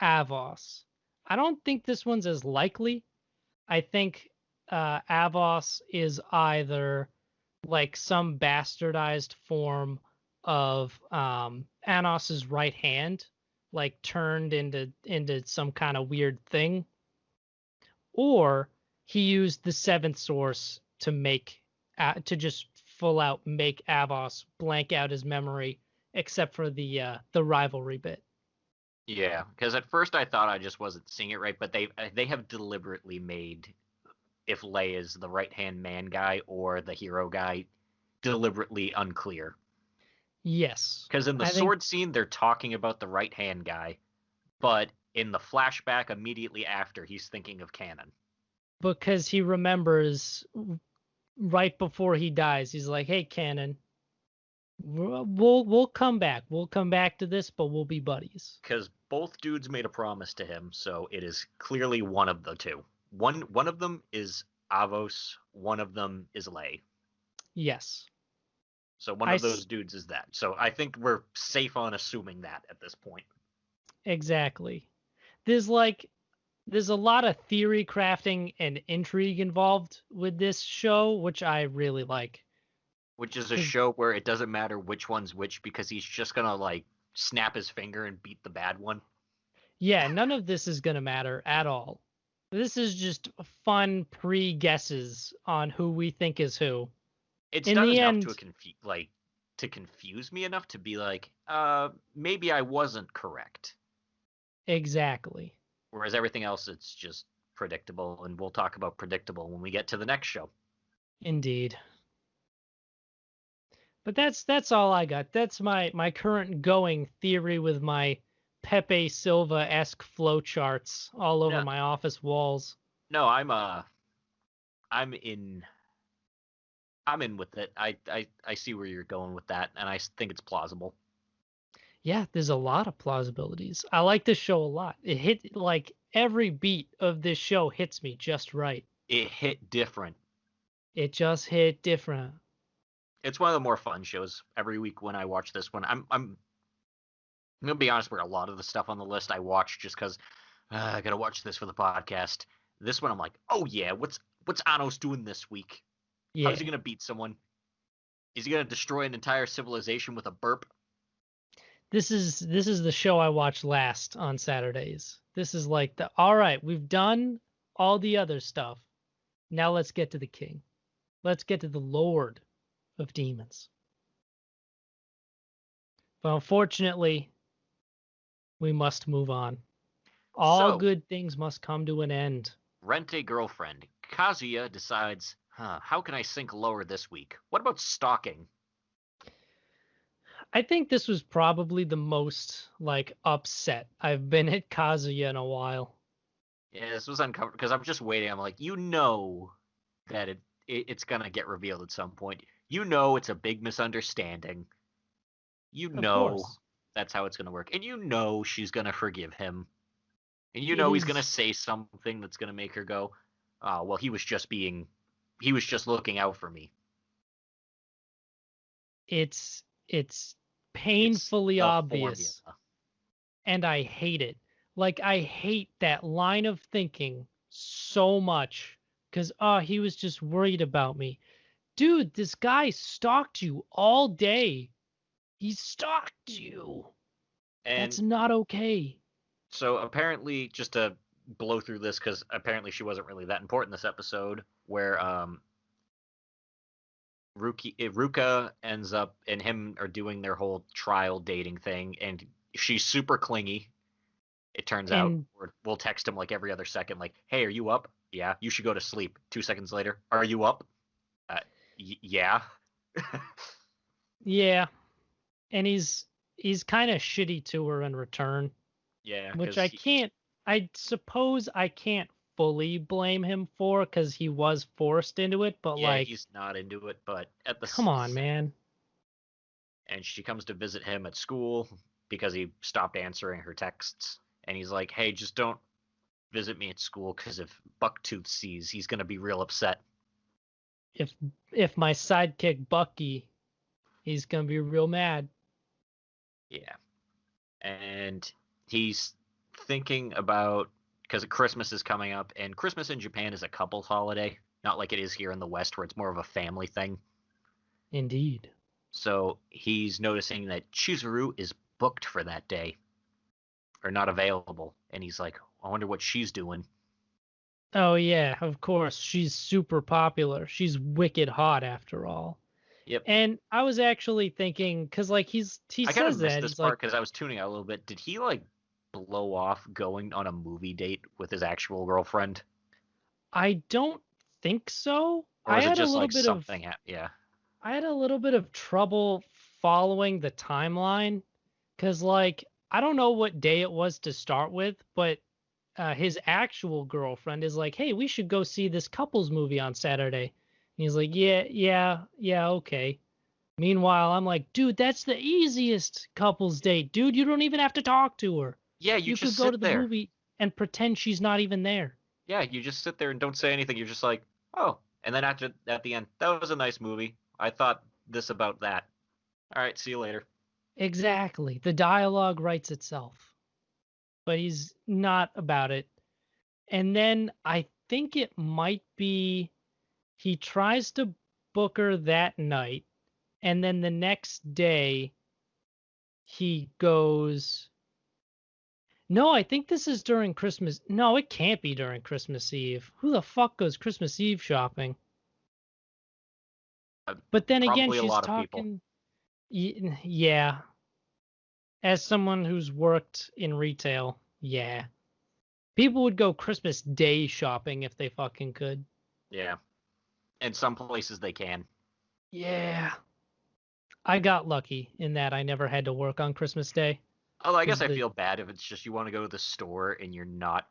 Avos. I don't think this one's as likely. I think Avos is either like some bastardized form of Anos's right hand, like turned into some kind of weird thing, or he used the 7th source to make to just full out make Avos blank out his memory, except for the rivalry bit. Yeah, because at first I thought I just wasn't seeing it right, but they have deliberately made if Lei is the right hand man guy or the hero guy deliberately unclear. Yes, Because in the sword scene they're talking about the right hand guy, but in the flashback immediately after he's thinking of Canon. Because he remembers right before he dies, he's like, "Hey, Canon, we'll come back. We'll come back to this, but we'll be buddies." Because both dudes made a promise to him, so it is clearly one of the two. One of them is Avos, one of them is Lei. Yes. So one of those dudes is that. So I think we're safe on assuming that at this point. Exactly. There's a lot of theory crafting and intrigue involved with this show, which I really like. Which is a show where it doesn't matter which one's which because he's just gonna like snap his finger and beat the bad one. Yeah, none of this is gonna matter at all. This is just fun pre-guesses on who we think is who. It's In done the enough end, to confuse me enough to be like, maybe I wasn't correct. exactly. Whereas everything else, it's just predictable, and we'll talk about predictable when we get to the next show. Indeed. But that's all I got. That's my current going theory with my Pepe Silva-esque flowcharts all over my office walls. No, I'm in with it. I see where you're going with that, and I think it's plausible. Yeah, there's a lot of plausibilities. I like this show a lot. It hit like every beat of this show hits me just right. It hit different. It just hit different. It's one of the more fun shows every week when I watch this one. I'm gonna be honest, where a lot of the stuff on the list I watch just because I gotta watch this for the podcast. This one I'm like, oh yeah, what's Anos doing this week? Yeah. How's he gonna beat someone? Is he gonna destroy an entire civilization with a burp? This is the show I watch last on Saturdays. This is like all right, we've done all the other stuff. Now let's get to the king. Let's get to the Lord of Demons. But unfortunately, we must move on. All good things must come to an end. Rent a girlfriend. Kazuya decides, how can I sink lower this week? What about stalking? I think this was probably the most like upset I've been at Kazuya in a while. Yeah, this was uncovered because I'm just waiting. I'm like, that it's gonna get revealed at some point. It's a big misunderstanding. That's how it's gonna work, and she's gonna forgive him, and he's gonna say something that's gonna make her go, "Oh, well, he was just looking out for me." It's painfully the obvious. formula. And I hate it. Like, I hate that line of thinking so much because, oh, he was just worried about me. Dude, this guy stalked you all day. He stalked you. And That's not okay. so apparently, just to blow through this, because apparently she wasn't really that important this episode, where Ruka ends up and him are doing their whole trial dating thing, and she's super clingy. It turns out, And or we'll text him like every other second, like, "Hey, are you up? Yeah, you should go to sleep." 2 seconds later, "Are you up? Uh, yeah." yeah, and he's kind of shitty to her in return, Yeah, which because I suppose I can't fully blame him for because he was forced into it, but yeah, like, he's not into it, but at the come on, man. and she comes to visit him at school because he stopped answering her texts, and he's like, "Hey, just don't visit me at school because if Bucktooth sees, he's gonna be real upset." If if my sidekick Bucky, he's gonna be real mad. Yeah, and he's thinking about because Christmas is coming up, and Christmas in Japan is a couple's holiday, not like it is here in the West where it's more of a family thing. Indeed. So he's noticing that Chizuru is booked for that day or not available, and he's like, "I wonder what she's doing." Oh yeah, of course. She's super popular. She's wicked hot after all. Yep. And I was actually thinking, cause like he I kind of says missed that this he's like, part because I was tuning out a little bit. Did he like blow off going on a movie date with his actual girlfriend, I don't think so. or was it just like something? Yeah. I had a little bit of trouble following the timeline, cause like I don't know what day it was to start with, but his actual girlfriend is like, "Hey, we should go see this couples movie on Saturday." And he's like, "Yeah, yeah, yeah, okay." Meanwhile, I'm like, "Dude, that's the easiest couples date, dude. You don't even have to talk to her. Yeah, you You could just go to sit the there. movie and pretend she's not even there." Yeah, you just sit there and don't say anything. You're just like, "Oh," and then after at the end, that was a nice movie. I thought this about that. All right, see you later. Exactly. The dialogue writes itself, but he's not about it. And then I think it might be he tries to book her that night, and then the next day he goes, no, I think this is during Christmas. No, it can't be during Christmas Eve. Who the fuck goes Christmas Eve shopping? But then again, Probably a she's lot of people. talking. Yeah. As someone who's worked in retail, yeah. People would go Christmas Day shopping if they fucking could. Yeah, in some places they can. Yeah. I got lucky in that I never had to work on Christmas Day. Although I guess Because I feel bad if it's just you want to go to the store and you're not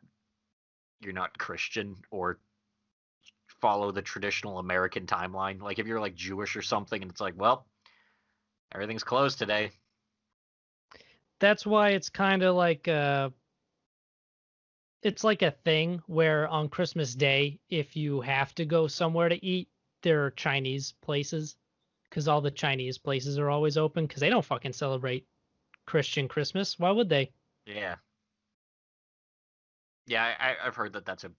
Christian or follow the traditional American timeline. Like if you're like Jewish or something, and it's like, well, everything's closed today. that's why it's kind of like it's like a thing where on Christmas Day, if you have to go somewhere to eat, there are Chinese places because all the Chinese places are always open because they don't fucking celebrate Christian Christmas. Why would they? Yeah, yeah. I've heard that that's a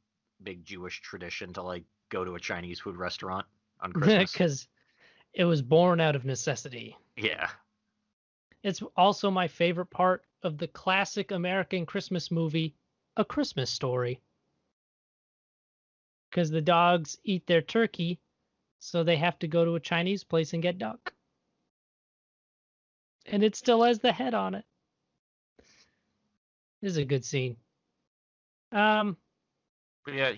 big Jewish tradition to like go to a Chinese food restaurant on Christmas. Because it was born out of necessity. Yeah, It's also my favorite part of the classic American Christmas movie, A Christmas Story. Because the dogs eat their turkey, so they have to go to a Chinese place and get duck. And it still has the head on it. This is a good scene. Um, but yeah,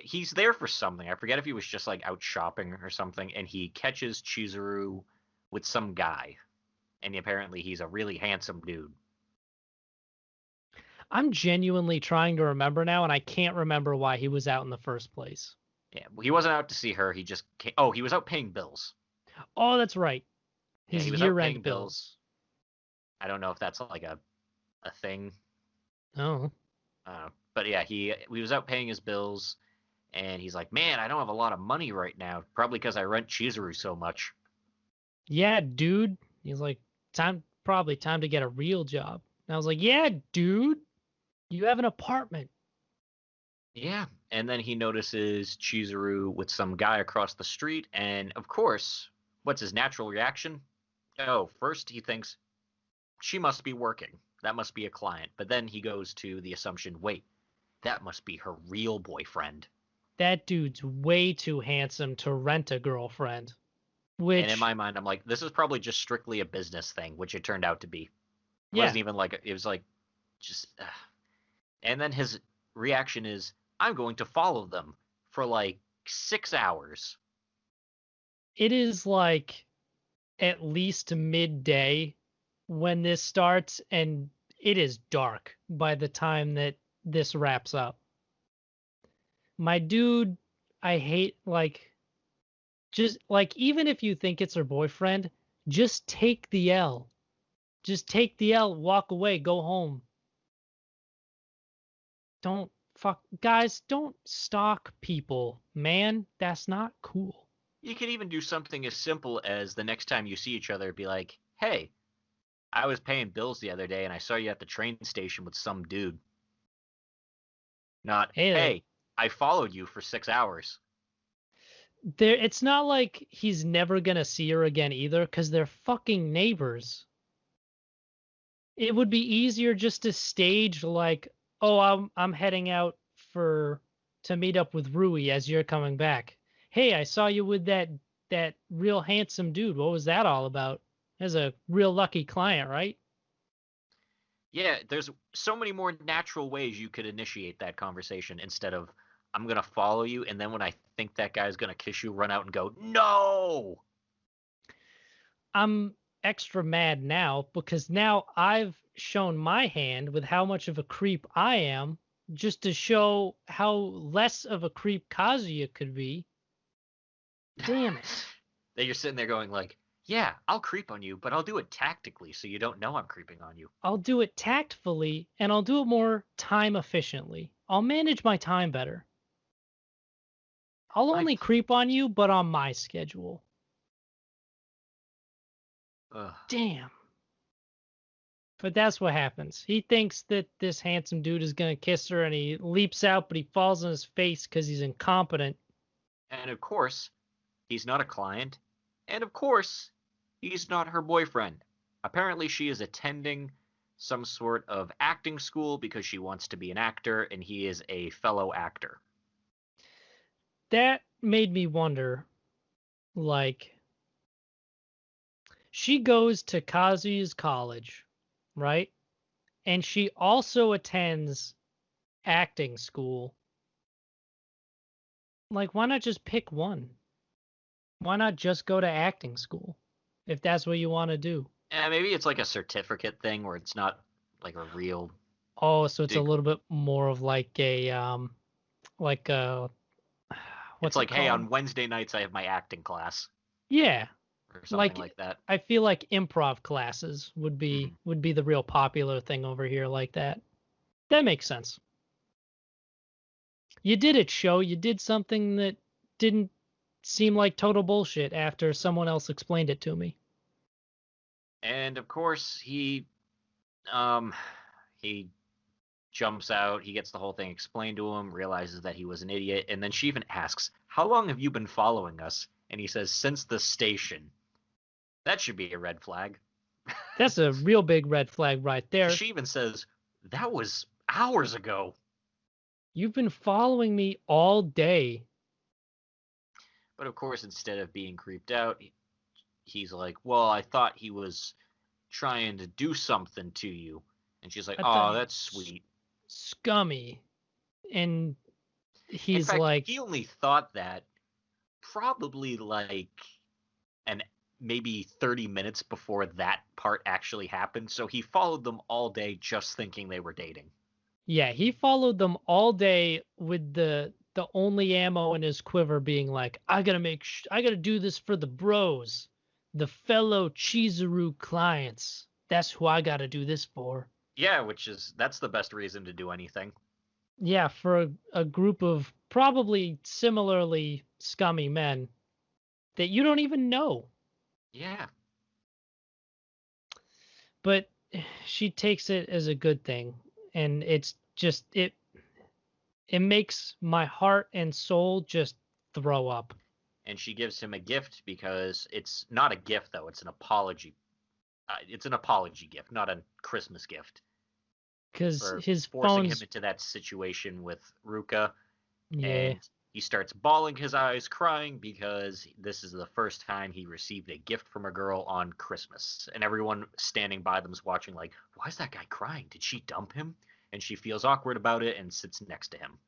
he's there for something. I forget if he was just like out shopping or something, and he catches Chizuru with some guy, and apparently he's a really handsome dude. I'm genuinely trying to remember now, and I can't remember why he was out in the first place. Yeah, well, he wasn't out to see her. He just oh, he was out paying bills. Oh, that's right. Yeah, His he was out year-end paying bills. bills. I don't know if that's like a thing. Oh. But yeah, he was out paying his bills, and he's like, "Man, I don't have a lot of money right now. Probably because I rent Chizuru so much." Yeah, dude. He's like, probably time to get a real job. And I was like, yeah, dude, you have an apartment. Yeah. And then he notices Chizuru with some guy across the street. And of course, what's his natural reaction? Oh, first he thinks she must be working. That must be a client. But then he goes to the assumption, wait, that must be her real boyfriend. That dude's way too handsome to rent a girlfriend. And in Which, my mind, I'm like, this is probably just strictly a business thing, which it turned out to be. It yeah, wasn't even like, it was like, just. And then his reaction is, I'm going to follow them for like 6 hours. it is like at least midday when this starts, and it is dark by the time that this wraps up. My dude, I hate, like, just like, even if you think it's her boyfriend, just take the L. Just take the L, walk away, go home. Don't guys, don't stalk people, man. That's not cool. You could even do something as simple as the next time you see each other, be like, hey, I was paying bills the other day and I saw you at the train station with some dude. Not, Hey, hey, I followed you for 6 hours. there, it's not like he's never gonna see her again either, because they're fucking neighbors. It would be easier just to stage like, oh, I'm heading out for to meet up with Rui as you're coming back. Hey, I saw you with that real handsome dude. What was that all about? That's a real lucky client, right? Yeah, there's so many more natural ways you could initiate that conversation instead of, I'm going to follow you. And then when I think that guy's going to kiss you, run out and go, no. I'm extra mad now because now I've shown my hand with how much of a creep I am, just to show how less of a creep Kazuya could be. Damn it. That you're sitting there going, like, yeah, I'll creep on you, but I'll do it tactically so you don't know I'm creeping on you. I'll do it tactfully and I'll do it more time efficiently. I'll manage my time better. I'll My, only creep on you, but on my schedule. ugh. Damn. But that's what happens. He thinks that this handsome dude is going to kiss her and he leaps out, but he falls on his face because he's incompetent. And of course, he's not a client. And of course, he's not her boyfriend. Apparently, she is attending some sort of acting school because she wants to be an actor, and he is a fellow actor. That made me wonder, like, she goes to Kazuya's college, right? And she also attends acting school. Like, why not just pick one? Why not just go to acting school if that's what you want to do? And maybe it's like a certificate thing where it's not like a real Oh, so it's a degree. little bit more of like a like a It's what's it like, hey, called? on Wednesday nights I have my acting class Yeah, or something like like that. I feel like improv classes Hmm. would be the real popular thing over here like that. That makes sense. You did it, show. You did something that didn't seem like total bullshit after someone else explained it to me. And of course, um he jumps out, he gets the whole thing explained to him, realizes that he was an idiot, and then she even asks, "How long have you been following us?" And he says, "Since the station." That should be a red flag. That's a real big red flag right Because there. she even says, "That was hours ago." You've been following me all day. But of course, instead of being creeped out, he's like, "Well, I thought he was trying to do something to you." And she's like, I thought "Oh, he that's was sweet." scummy. And In he's fact, like, he only thought that probably like an maybe 30 minutes before that part actually happened. So he followed them all day just thinking they were dating. yeah, he followed them all day with the only ammo in his quiver being like, I gotta do this for the bros, the fellow Chizuru clients. That's who I gotta do this for. Yeah, that's the best reason to do anything. Yeah, for a group of probably similarly scummy men that you don't even know. Yeah. but she takes it as a good thing, and it's just it makes my heart and soul just throw up. And she gives him a gift because it's not a gift though; it's an apology. It's an apology gift, not a Christmas gift, Because for his forcing him phone's, into that situation with Ruka. yeah, And he starts bawling his eyes, crying because this is the first time he received a gift from a girl on Christmas. And everyone standing by them's watching, like, why is that guy crying? Did she dump him? And she feels awkward about it and sits next to him.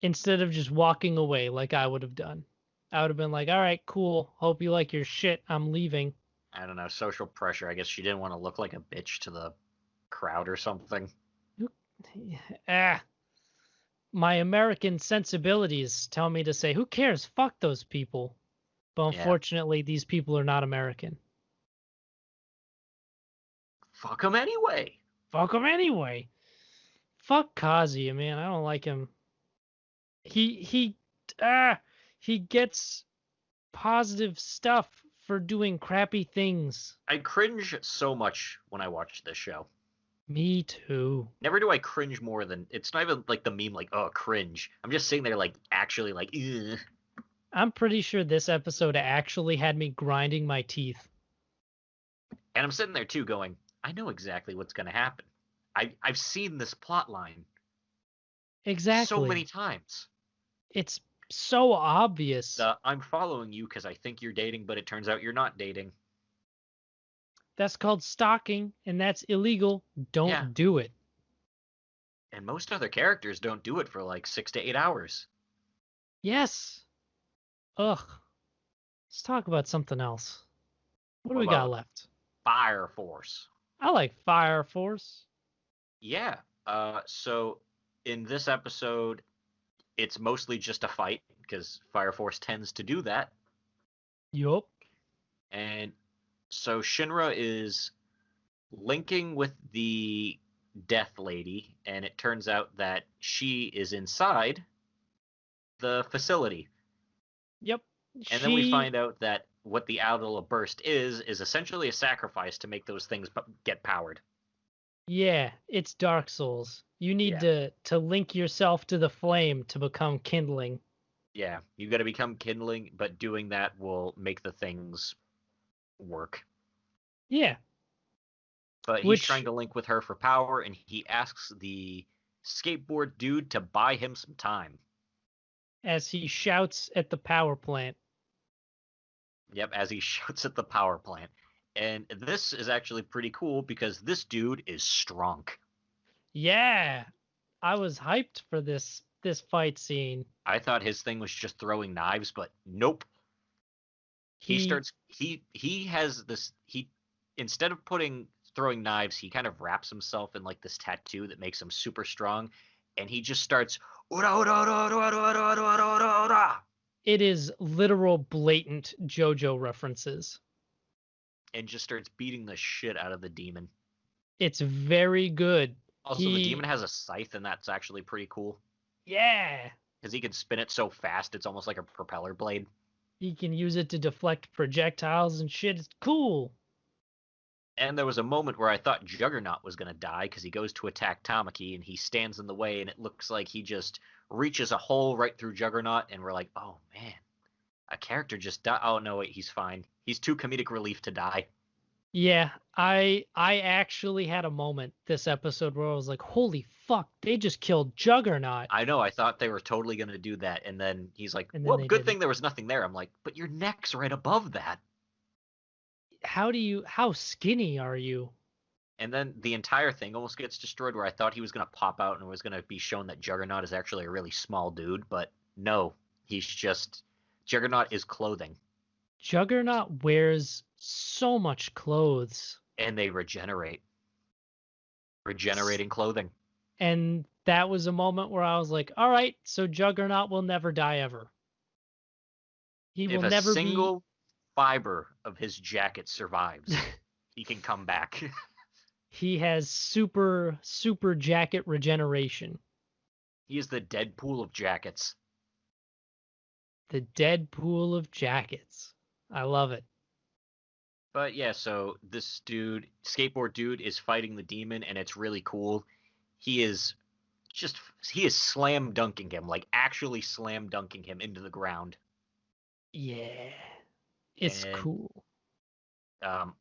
instead of just walking away like I would have done. I would have been like, all right, cool. Hope you like your shit. I'm leaving. I don't know, social pressure. I guess she didn't want to look like a bitch to the crowd or something. Ah, my American sensibilities tell me to say, who cares? Fuck those people. But Yeah. unfortunately, these people are not American. Fuck him anyway. Fuck them anyway. Fuck Kazuya, man. I don't like him. He ah he gets positive stuff for doing crappy things. I cringe so much when I watch this show. Me too. Never do I cringe more than it's not even like the meme like oh cringe. I'm just sitting there like actually like ugh. I'm pretty sure this episode actually had me grinding my teeth. And I'm sitting there too going, I know exactly what's going to happen. I've seen this plot line so many Exactly. times. It's so obvious. The I'm following you because I think you're dating, but it turns out you're not dating. That's called stalking, and that's illegal. Yeah. Don't do it. And most other characters don't do it for like 6 to 8 hours. Yes. Ugh. Let's talk about something else. What do What we got about left? Fire Force? I like Fire Force. Yeah. So in this episode, it's mostly just a fight because Fire Force tends to do that. Yup. And so Shinra is linking with the Death Lady, and it turns out that she is inside the facility. Yep. And then we She, find out that what the Idol of Burst is essentially a sacrifice to make those things get powered. yeah, it's Dark Souls. You need Yeah. to link yourself to the flame to become kindling. Yeah. You got to become kindling, but doing that will make the things work. Yeah. But he's trying Which, to link with her for power, and he asks the skateboard dude to buy him some time. as he shouts at the power plant. Yep, as he shouts at the power plant. And this is actually pretty cool because this dude is strong. Yeah. I was hyped for this fight scene. I thought his thing was just throwing knives, but nope. He He starts he has this he instead of putting throwing knives, he kind of wraps himself in like this tattoo that makes him super strong, and he just starts ura, ura, ura, ura, ura, ura, ura, ura, it is literal blatant JoJo references. and just starts beating the shit out of the demon. It's very good. Also, the demon He has a scythe, and that's actually pretty cool yeah, because he can spin it so fast it's almost like a propeller blade. he can use it to deflect projectiles and shit. It's cool. And there was a moment where I thought Juggernaut was going to die because he goes to attack Tamaki and he stands in the way, and it looks like he just reaches a hole right through Juggernaut, and we're like, oh man, a character just died. Oh no, wait, he's fine. He's too comedic relief to die. Yeah, I actually had a moment this episode where I was like, "Holy fuck, they just killed Juggernaut." I know, I thought they were totally going to do that, and then he's like, And then well, they good didn't. thing there was nothing there. I'm like, but your neck's right above that. How skinny are you? And then the entire thing almost gets destroyed where I thought he was going to pop out and it was going to be shown that Juggernaut is actually a really small dude, but no, he's just Juggernaut is clothing Juggernaut wears so much clothes. and they regenerate. S- Regenerating clothing. And that was a moment where I was like, "All right, so Juggernaut will never die ever. He will If a never be." single fiber of his jacket survives, he can come back. He has super jacket regeneration. He is the Deadpool of jackets. The Deadpool of jackets. I love it. But yeah, so this dude, skateboard dude, is fighting the demon, and it's really cool. He is just he is slam dunking him, like actually slam dunking him into the ground. Yeah, it's And cool.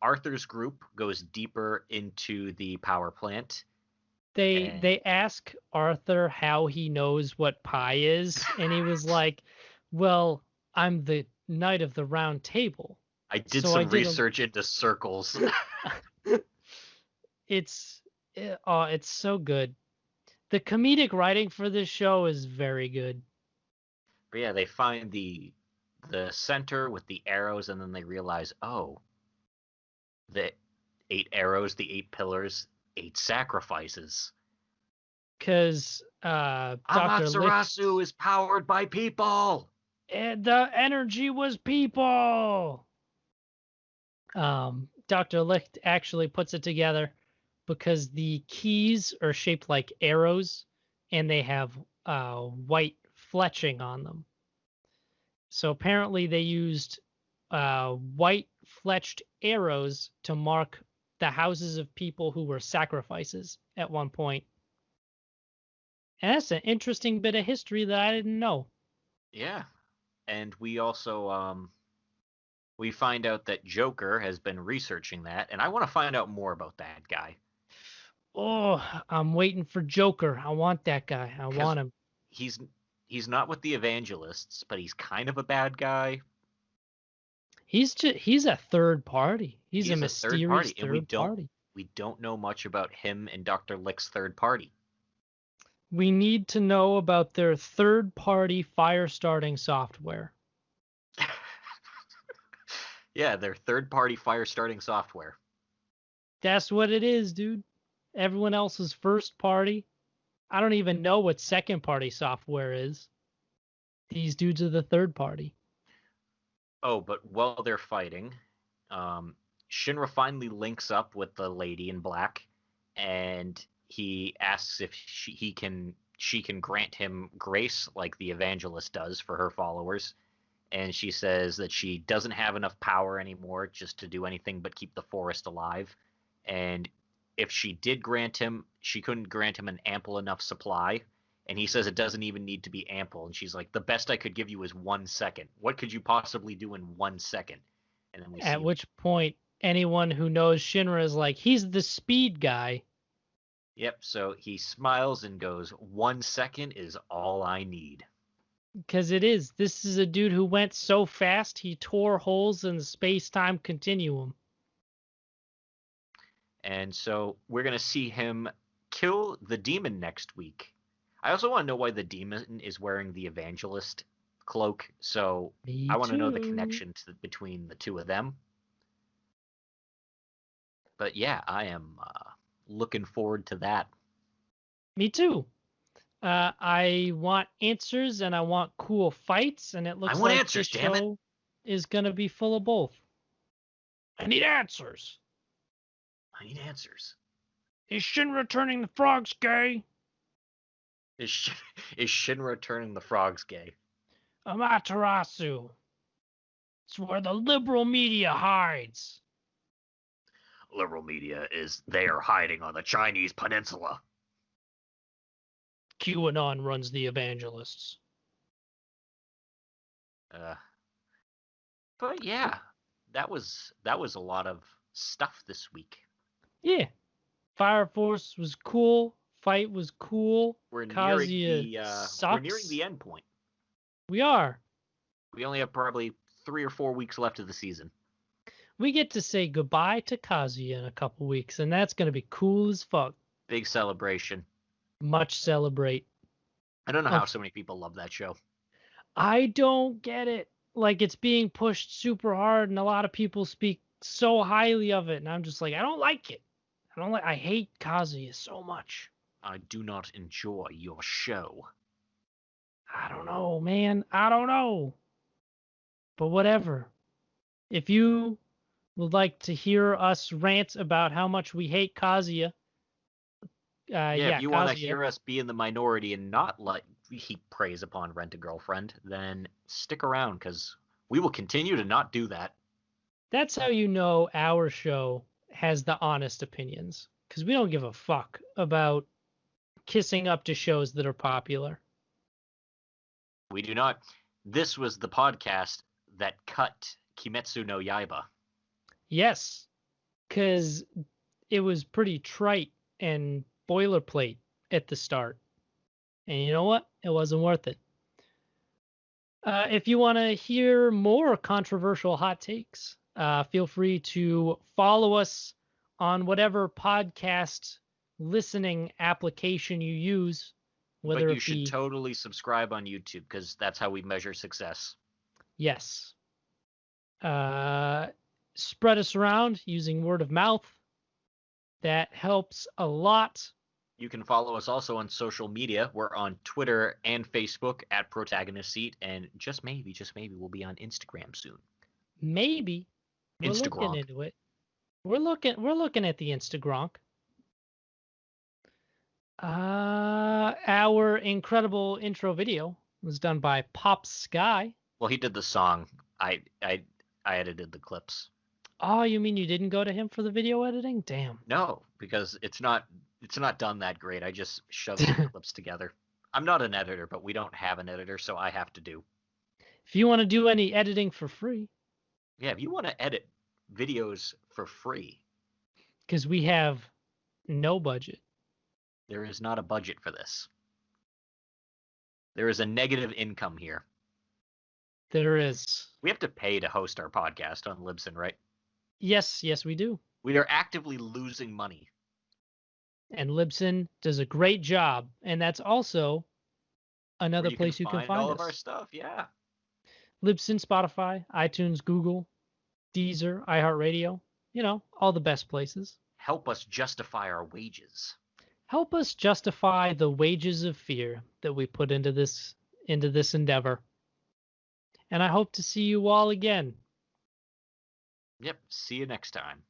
Arthur's group goes deeper into the power plant, They and they ask Arthur how he knows what pi is, and he was like, "Well, I'm the knight of the round table, I did so I some did a." research into circles. It's oh, it's so good. The comedic writing for this show is very good. But yeah, they find the center with the arrows, and then they realize, oh, the 8 arrows, the 8 pillars, 8 sacrifices. Because Dr. Amaterasu Licht, is powered by people. the energy was people. Dr. Licht actually puts it together because the keys are shaped like arrows and they have white fletching on them. So apparently they used white fletched arrows to mark the houses of people who were sacrifices at one point. And that's an interesting bit of history that I didn't know. Yeah, and we also we find out that Joker has been researching that, and I want to find out more about that guy Oh, I'm waiting for Joker. I want that guy. I because want him. he's he's not with the evangelists, but he's kind of a bad guy. He's a third party. He's He a is a third mysterious party, and third party. we don't know much about him and Dr. Lick's third party. We need to know about their third party fire starting software. Yeah, their third party fire starting software. That's what it is, dude. Everyone else's first party. I don't even know what second party software is. These dudes are the third party. Oh, but while they're fighting, Shinra finally links up with the lady in black, and he asks if she can grant him grace like the evangelist does for her followers. And she says that she doesn't have enough power anymore just to do anything but keep the forest alive. And if she did grant him, she couldn't grant him an ample enough supply. And he says it doesn't even need to be ample. And she's like, the best I could give you is 1 second. What could you possibly do in 1 second? And then we see At him. which point, anyone who knows Shinra is like, he's the speed guy. Yep. So he smiles and goes, 1 second is all I need. Because it is. This is a dude who went so fast he tore holes in the space time continuum. And so we're going to see him kill the demon next week. I also want to know why the demon is wearing the evangelist cloak. So Me I want to know the too. connection between the two of them. But yeah, I am looking forward to that. Me too. I want answers and I want cool fights, and it I looks want like this answers, damn it. show is going to be full of both. I need answers. I need answers. Is Shinra turning the frogs gay? Is, is Shinra turning the frogs gay? Amaterasu. It's where the liberal media hides. Liberal media is there hiding on the Chinese peninsula. QAnon runs the evangelists. But yeah, that was a lot of stuff this week. Yeah. Fire Force was cool. Fight was cool. We're nearing Kazuya the sucks. end point. We are. We only have probably 3 or 4 weeks left of the season. We get to say goodbye to Kazuya in a couple weeks, and that's going to be cool as fuck. Big celebration. Much celebrate. I don't know how so many people love that show. I don't get it. Like, it's being pushed super hard, and a lot of people speak so highly of it, and I'm just like, I don't like it. I hate Kazuya so much. I do not enjoy your show. I don't know, man. I don't know. But whatever. If you would like to hear us rant about how much we hate Kazuya, If you want to Kazuya. hear us be in the minority and not let heap praise upon Rent a Girlfriend, then stick around because we will continue to not do that. That's how you know our show has the honest opinions, because we don't give a fuck about kissing up to shows that are popular. We do not. This was the podcast that cut Kimetsu no Yaiba. Yes, because it was pretty trite and boilerplate at the start. And you know what? It wasn't worth it. If you want to hear more controversial hot takes, feel free to follow us on whatever podcast listening application you use, whether But you it should be totally subscribe on YouTube because that's how we measure success. yes. Spread us around using word of mouth. That helps a lot. You can follow us also on social media. We're on Twitter and Facebook at Protagonist Seat, and just maybe, we'll be on Instagram soon. Maybe we're looking into it. We're looking at the Instagronk. Our incredible intro video was done by Popskyy. Well, he did the song. I edited the clips. Oh, you mean you didn't go to him for the video editing? Damn. No, because it's not done that great. I just shoved some clips together. I'm not an editor, but we don't have an editor, so I have to do. If you want to do any editing for free. Yeah, if you want to edit videos for free. Because we have no budget. There is not a budget for this. There is a negative income here. There is. We have to pay to host our podcast on Libsyn, right? Yes, we do. We are actively losing money. And Libsyn does a great job. And that's also another place you can find all us. Of our stuff, yeah. Libsyn, Spotify, iTunes, Google, Deezer, iHeartRadio. You know, all the best places. Help us justify our wages. Help us justify the wages of fear that we put into this endeavor. And I hope to see you all again. Yep, see you next time.